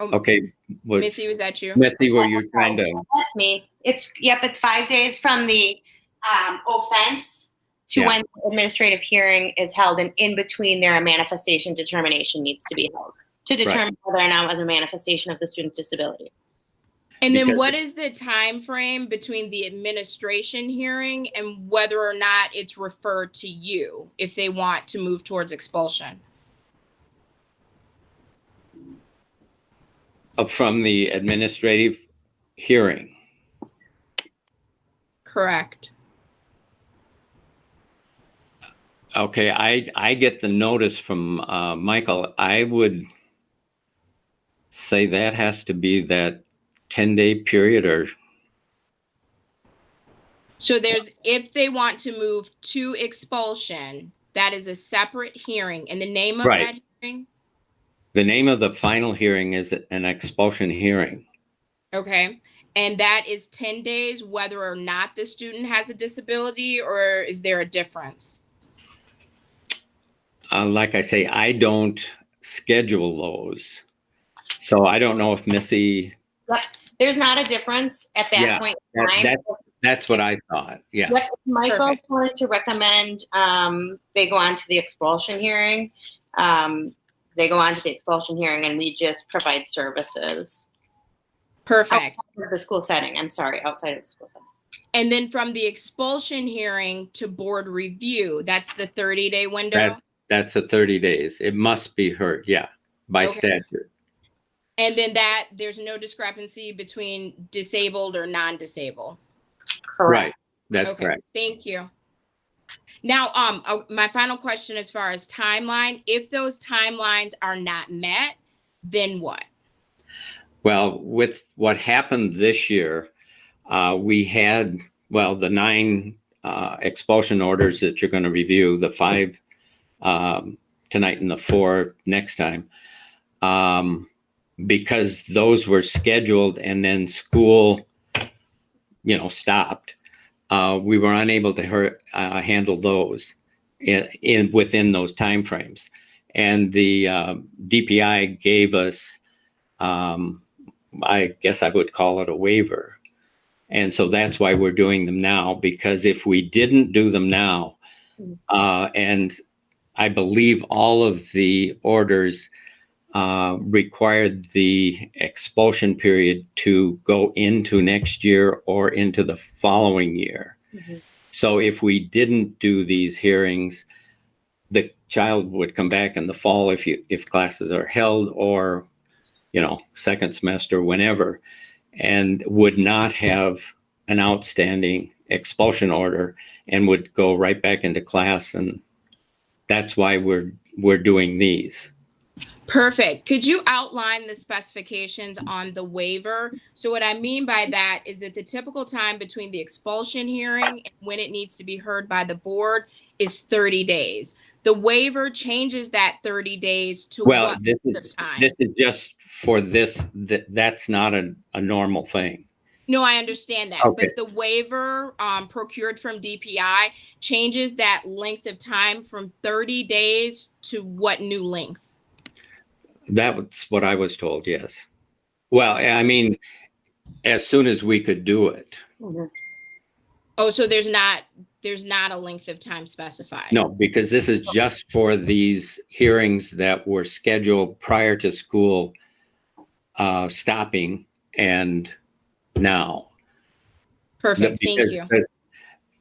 Okay. Missy, was that you? Missy, were you trying to? That's me. It's 5 days from the offense to when the administrative hearing is held, and in between there, a manifestation determination needs to be held to determine whether or not it was a manifestation of the student's disability. And then what is the time frame between the administration hearing and whether or not it's referred to you if they want to move towards expulsion? From the administrative hearing. Correct. Okay, I get the notice from Michael. I would say that has to be that 10-day period, or So if they want to move to expulsion, that is a separate hearing. And the name of Right. that hearing? the name of the final hearing is an expulsion hearing. Okay. And that is 10 days, whether or not the student has a disability, or is there a difference? Like I say, I don't schedule those. So I don't know if Missy. There's not a difference at that point in time. That's what I thought. Yeah. What Michael wanted to recommend, they go on to the expulsion hearing. They go on to the expulsion hearing, and we just provide services. Perfect. Outside of the school setting. I'm sorry, outside of the school setting. And then from the expulsion hearing to board review, that's the 30-day window? That's a 30 days. It must be heard, yeah, by statute. And then there's no discrepancy between disabled or non-disabled? Correct. Right, that's correct. Thank you. Now, my final question as far as timeline, if those timelines are not met, then what? Well, with what happened this year, we had, the 9 expulsion orders that you're going to review, the 5 tonight and the 4 next time, because those were scheduled and then school, stopped. We were unable to handle those within those timeframes. And the DPI gave us, I guess I would call it a waiver. And so that's why we're doing them now, because if we didn't do them now, and I believe all of the orders required the expulsion period to go into next year or into the following year. Mm-hmm. So if we didn't do these hearings, the child would come back in the fall if classes are held, or second semester, whenever, and would not have an outstanding expulsion order and would go right back into class. And that's why we're doing these. Perfect. Could you outline the specifications on the waiver? So what I mean by that is that the typical time between the expulsion hearing and when it needs to be heard by the board is 30 days. The waiver changes that 30 days to what length of time? This is just for this. That's not a normal thing. No, I understand that. Okay. But the waiver procured from DPI changes that length of time from 30 days to what new length? That's what I was told, yes. Well, I mean, as soon as we could do it. Mm-hmm. Oh, so there's not a length of time specified? No, because this is just for these hearings that were scheduled prior to school stopping and now. Perfect, thank you.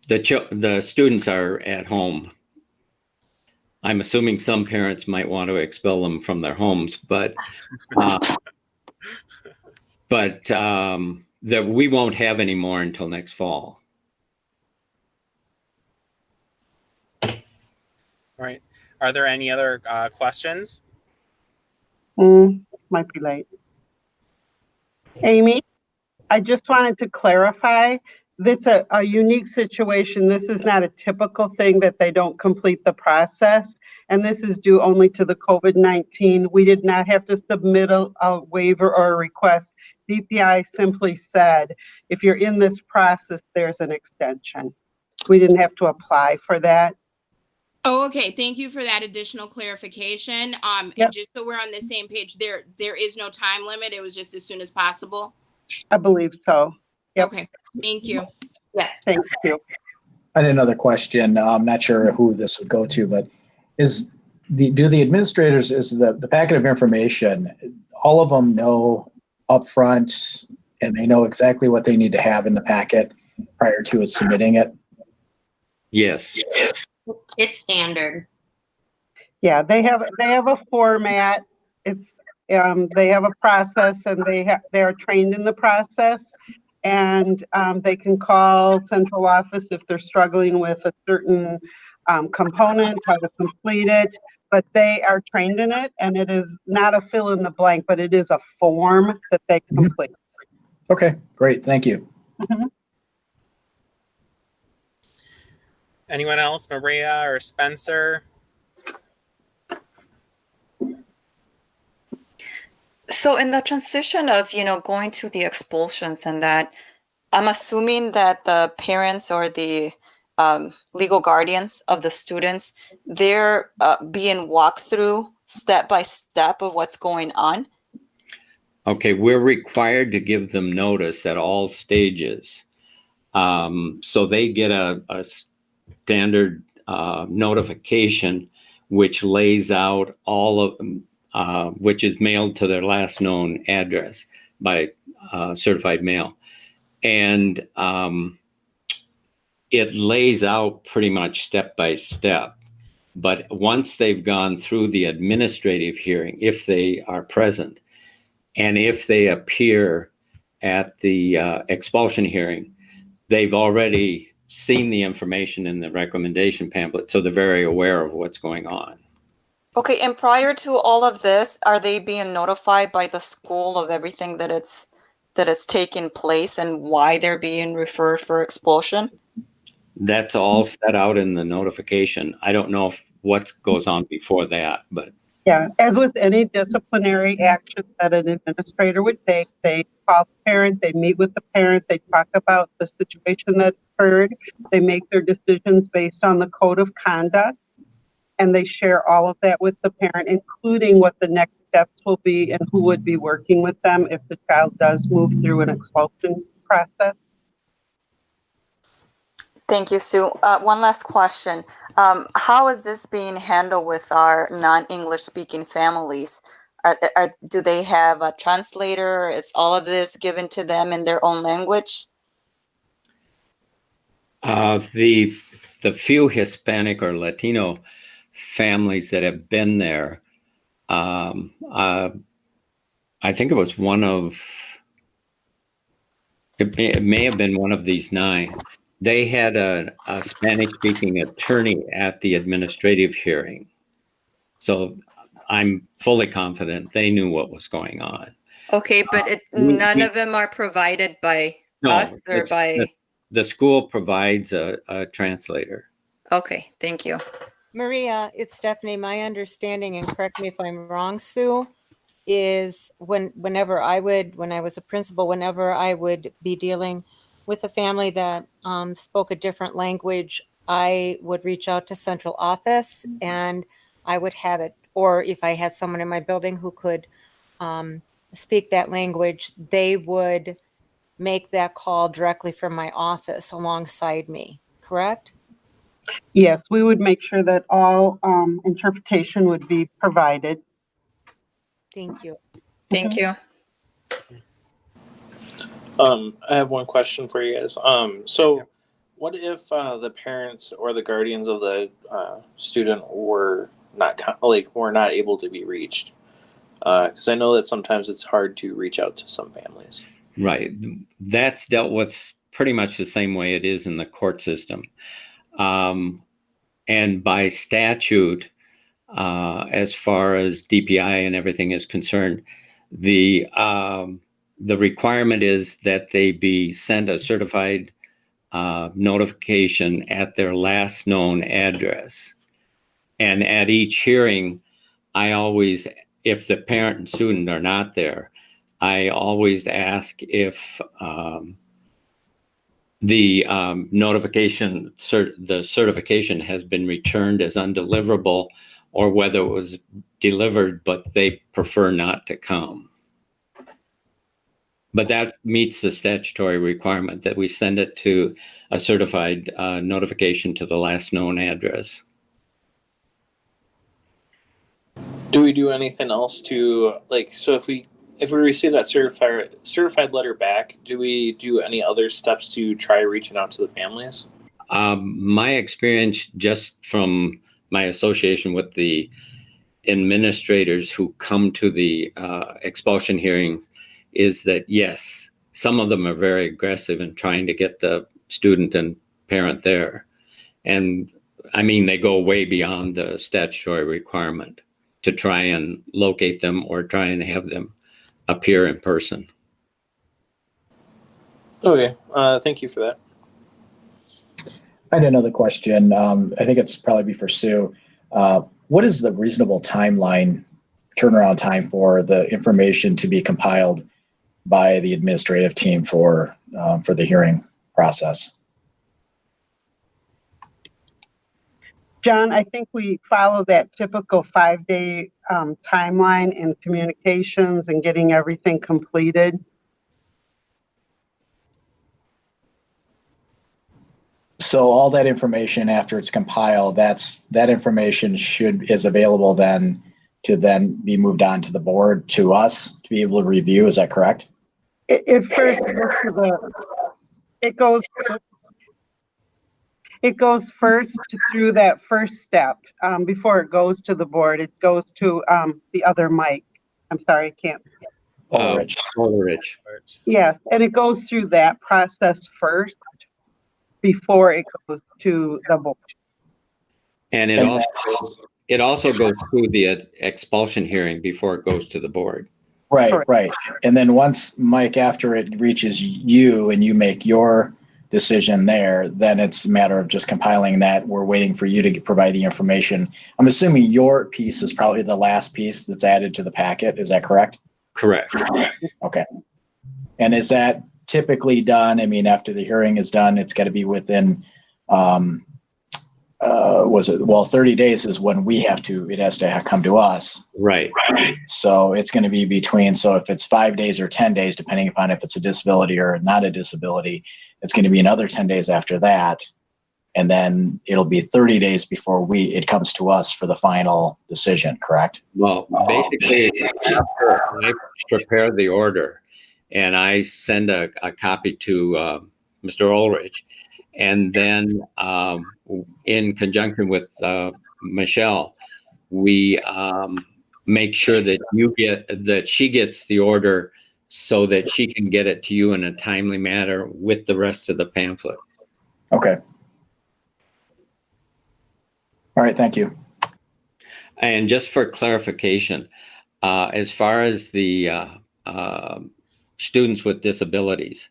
The students are at home. I'm assuming some parents might want to expel them from their homes, but that we won't have any more until next fall. All right. Are there any other questions? Might be late. Amy, I just wanted to clarify. That's a unique situation. This is not a typical thing that they don't complete the process. And this is due only to the COVID-19. We did not have to submit a waiver or a request. DPI simply said, if you're in this process, there's an extension. We didn't have to apply for that. Oh, okay. Thank you for that additional clarification. Yep. And just so we're on the same page, there is no time limit. It was just as soon as possible. I believe so. Yep. Okay. Thank you. Yeah. Thank you. I had another question. I'm not sure who this would go to, but do the administrators, is the packet of information, all of them know upfront and they know exactly what they need to have in the packet prior to submitting it? Yes. It's standard. Yeah, they have a format. It's they have a process, and they are trained in the process, and they can call central office if they're struggling with a certain component, how to complete it, but they are trained in it, and it is not a fill in the blank, but it is a form that they complete. Okay, great. Thank you. Mhm. Anyone else? Maria or Spencer? So in the transition of, going to the expulsions and that, I'm assuming that the parents or the legal guardians of the students, they're being walked through step by step of what's going on. Okay, we're required to give them notice at all stages. So they get a standard notification which lays out all of which is mailed to their last known address by certified mail. And it lays out pretty much step by step. But once they've gone through the administrative hearing, if they are present, and if they appear at the expulsion hearing, they've already seen the information in the recommendation pamphlet, so they're very aware of what's going on. Okay, and prior to all of this, are they being notified by the school of everything that it's taking place and why they're being referred for expulsion? That's all set out in the notification. I don't know what goes on before that, but Yeah, as with any disciplinary action that an administrator would take, they call the parent, they meet with the parent, they talk about the situation that occurred, they make their decisions based on the code of conduct, and they share all of that with the parent, including what the next steps will be and who would be working with them if the child does move through an expulsion process. Thank you, Sue. One last question. How is this being handled with our non-English speaking families? Do they have a translator? Is all of this given to them in their own language? The few Hispanic or Latino families that have been there, I think it was it may have been one of these 9. They had a Spanish-speaking attorney at the administrative hearing. So I'm fully confident they knew what was going on. Okay, but none of them are provided by us or by... The school provides a translator. Okay, thank you. Maria, it's Stephanie. My understanding, and correct me if I'm wrong, Sue, is when I was a principal, whenever I would be dealing with a family that spoke a different language, I would reach out to central office and I would have it, or if I had someone in my building who could speak that language, they would make that call directly from my office alongside me, correct? Yes, we would make sure that all interpretation would be provided. Thank you. Thank you. I have one question for you guys. So what if the parents or the guardians of the student were not able to be reached? Because I know that sometimes it's hard to reach out to some families. Right. That's dealt with pretty much the same way it is in the court system. And by statute, as far as DPI and everything is concerned, the requirement is that they be sent a certified notification at their last known address. And at each hearing, I always, if the parent and student are not there, I always ask if the notification, the certification has been returned as undeliverable, or whether it was delivered, but they prefer not to come. But that meets the statutory requirement that we send it to a certified notification to the last known address. Do we do anything else to, so if we receive that certified letter back, do we do any other steps to try reaching out to the families? My experience, just from my association with the administrators who come to the expulsion hearings, is that yes, some of them are very aggressive in trying to get the student and parent there. And I mean, they go way beyond the statutory requirement to try and locate them or try and have them appear in person. Okay, thank you for that. I had another question. I think it's probably for Sue. What is the reasonable turnaround time for the information to be compiled by the administrative team for the hearing process? John, I think we follow that typical 5-day timeline in communications and getting everything completed. So all that information after it's compiled, that information is available then to then be moved on to the board, to us to be able to review. Is that correct? It goes first through that first step before it goes to the board. It goes to the other Mike. I'm sorry, I can't. Ulrich. Yes, and it goes through that process first before it goes to the board. And it also goes through the expulsion hearing before it goes to the board. Right, Correct. right. And then once, Mike, after it reaches you and you make your decision there, then it's a matter of just compiling that. We're waiting for you to provide the information. I'm assuming your piece is probably the last piece that's added to the packet. Is that correct? Correct. Okay. And is that typically done? I mean, after the hearing is done, it's got to be within, 30 days is when it has to come to us. Right. So it's going to be between, so if it's 5 days or 10 days, depending upon if it's a disability or not a disability, it's going to be another 10 days after that. And then it'll be 30 days before it comes to us for the final decision, correct? Well, basically, after I prepare the order and I send a copy to Mr. Ulrich, and then in conjunction with Michelle, we make sure that she gets the order so that she can get it to you in a timely manner with the rest of the pamphlet. Okay. All right, thank you. And just for clarification, as far as the students with disabilities,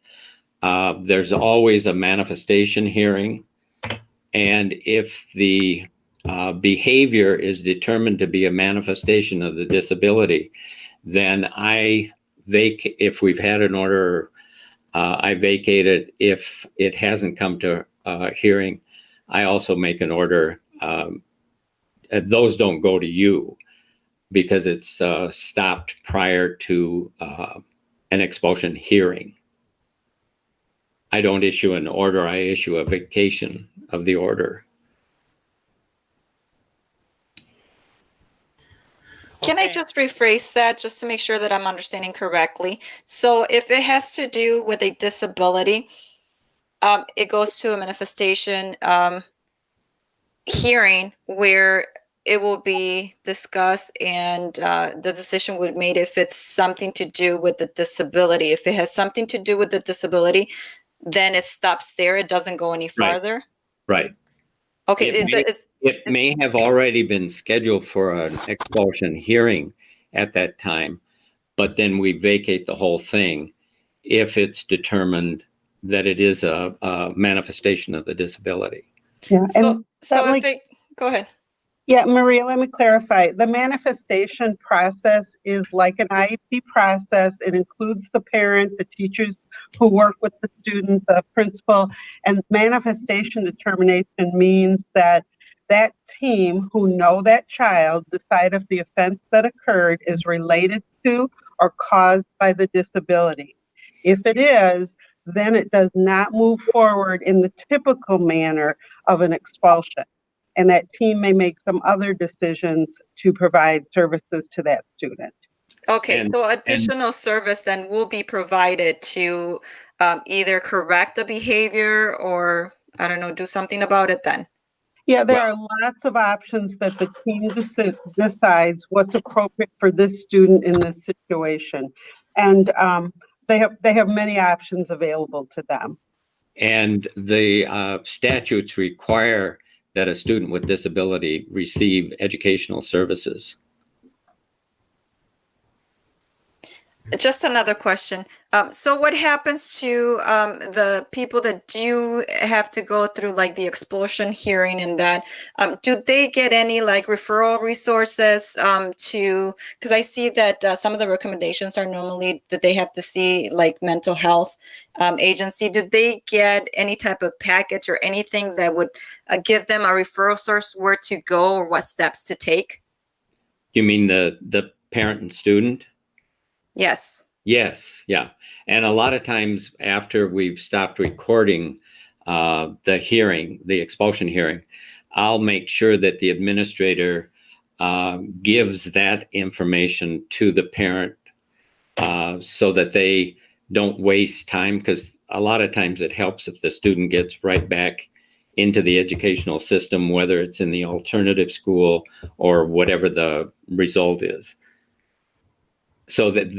there's always a manifestation hearing. And if the behavior is determined to be a manifestation of the disability, then if we've had an order, I vacate it. If it hasn't come to hearing, I also make an order. Those don't go to you because it's stopped prior to an expulsion hearing. I don't issue an order, I issue a vacation of the order. Can I just rephrase that just to make sure that I'm understanding correctly? So if it has to do with a disability, it goes to a manifestation hearing where it will be discussed and the decision would be made if it's something to do with the disability. If it has something to do with the disability, then it stops there. It doesn't go any farther. Right. Okay. It may have already been scheduled for an expulsion hearing at that time, but then we vacate the whole thing if it's determined that it is a manifestation of the disability. Yeah. Go ahead. Yeah, Maria, let me clarify. The manifestation process is like an IEP process. It includes the parent, the teachers who work with the student, the principal, and manifestation determination means that that team who know that child decide if the offense that occurred is related to or caused by the disability. If it is, then it does not move forward in the typical manner of an expulsion. And that team may make some other decisions to provide services to that student. Okay, so additional service then will be provided to either correct the behavior or, I don't know, do something about it then. Yeah, there are lots of options that the team decides what's appropriate for this student in this situation. And they have many options available to them. And the statutes require that a student with disability receive educational services. Just another question. So what happens to the people that do have to go through like the expulsion hearing and that? Do they get any like referral resources because I see that some of the recommendations are normally that they have to see like mental health agency. Do they get any type of package or anything that would give them a referral source where to go or what steps to take? You mean the parent and student? Yes. Yes, yeah. And a lot of times after we've stopped recording the hearing, the expulsion hearing, I'll make sure that the administrator gives that information to the parent so that they don't waste time, because a lot of times it helps if the student gets right back into the educational system, whether it's in the alternative school or whatever the result is. So that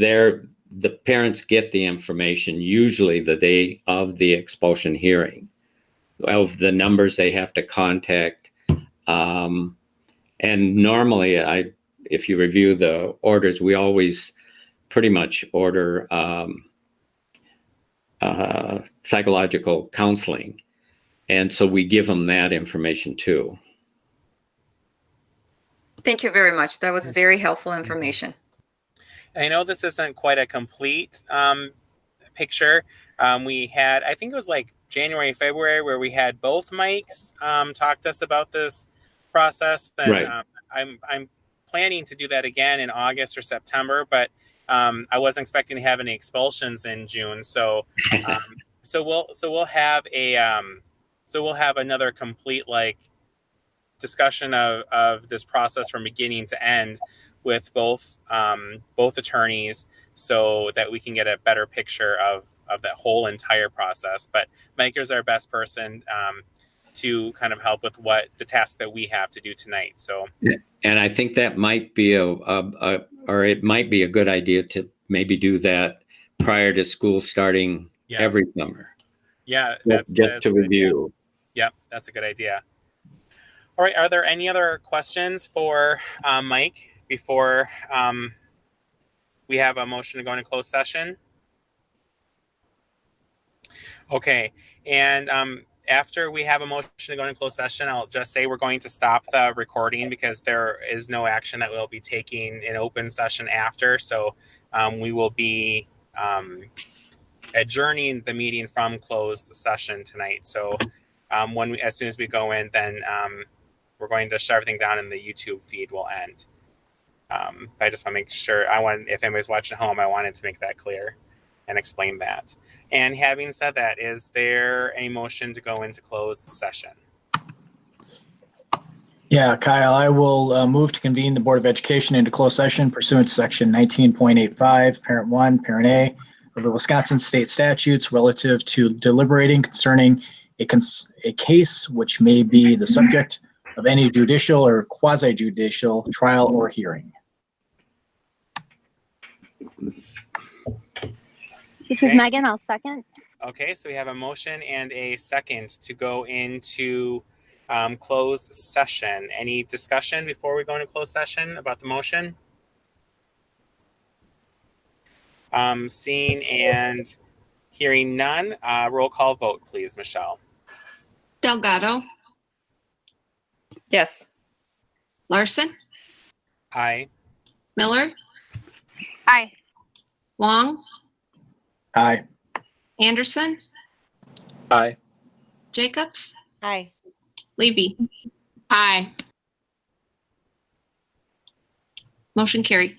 the parents get the information usually the day of the expulsion hearing of the numbers they have to contact. And normally, if you review the orders, we always pretty much order psychological counseling. And so we give them that information too. Thank you very much. That was very helpful information. I know this isn't quite a complete picture. We had, I think it was like January, February, where we had both Mikes talk to us about this process. And right. I'm planning to do that again in August or September, but I wasn't expecting to have any expulsions in June. So we'll have another complete like discussion of this process from beginning to end with both attorneys, so that we can get a better picture of that whole entire process. But Mike is our best person to kind of help with what the task that we have to do tonight. So, and I think that might be it might be a good idea to maybe do that prior to school starting every summer. Yeah, that's to review. Yep, that's a good idea. All right, are there any other questions for Mike before we have a motion to go into closed session? Okay, and after we have a motion to go into closed session, I'll just say we're going to stop the recording because there is no action that we'll be taking in open session after. So we will be adjourning the meeting from closed session tonight. So as soon as we go in, then we're going to shut everything down and the YouTube feed will end. But I just want to make sure, if anybody's watching at home, I wanted to make that clear and explain that. And having said that, is there a motion to go into closed session? Yeah, Kyle, I will move to convene the Board of Education into closed session pursuant to section 19.85, parent 1, parent A of the Wisconsin state statutes relative to deliberating concerning a case which may be the subject of any judicial or quasi-judicial trial or hearing. This is Megan. I'll second. Okay, so we have a motion and a second to go into closed session. Any discussion before we go into closed session about the motion? Seeing and hearing none, roll call vote, please, Michelle. Delgado. Yes. Larson. Aye. Miller. Aye. Long. Aye. Anderson. Aye. Jacobs. Aye. Levy. Aye. Motion carried.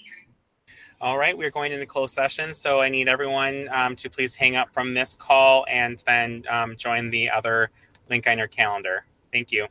All right, we're going into closed session, so I need everyone to please hang up from this call and then join the other link on your calendar. Thank you.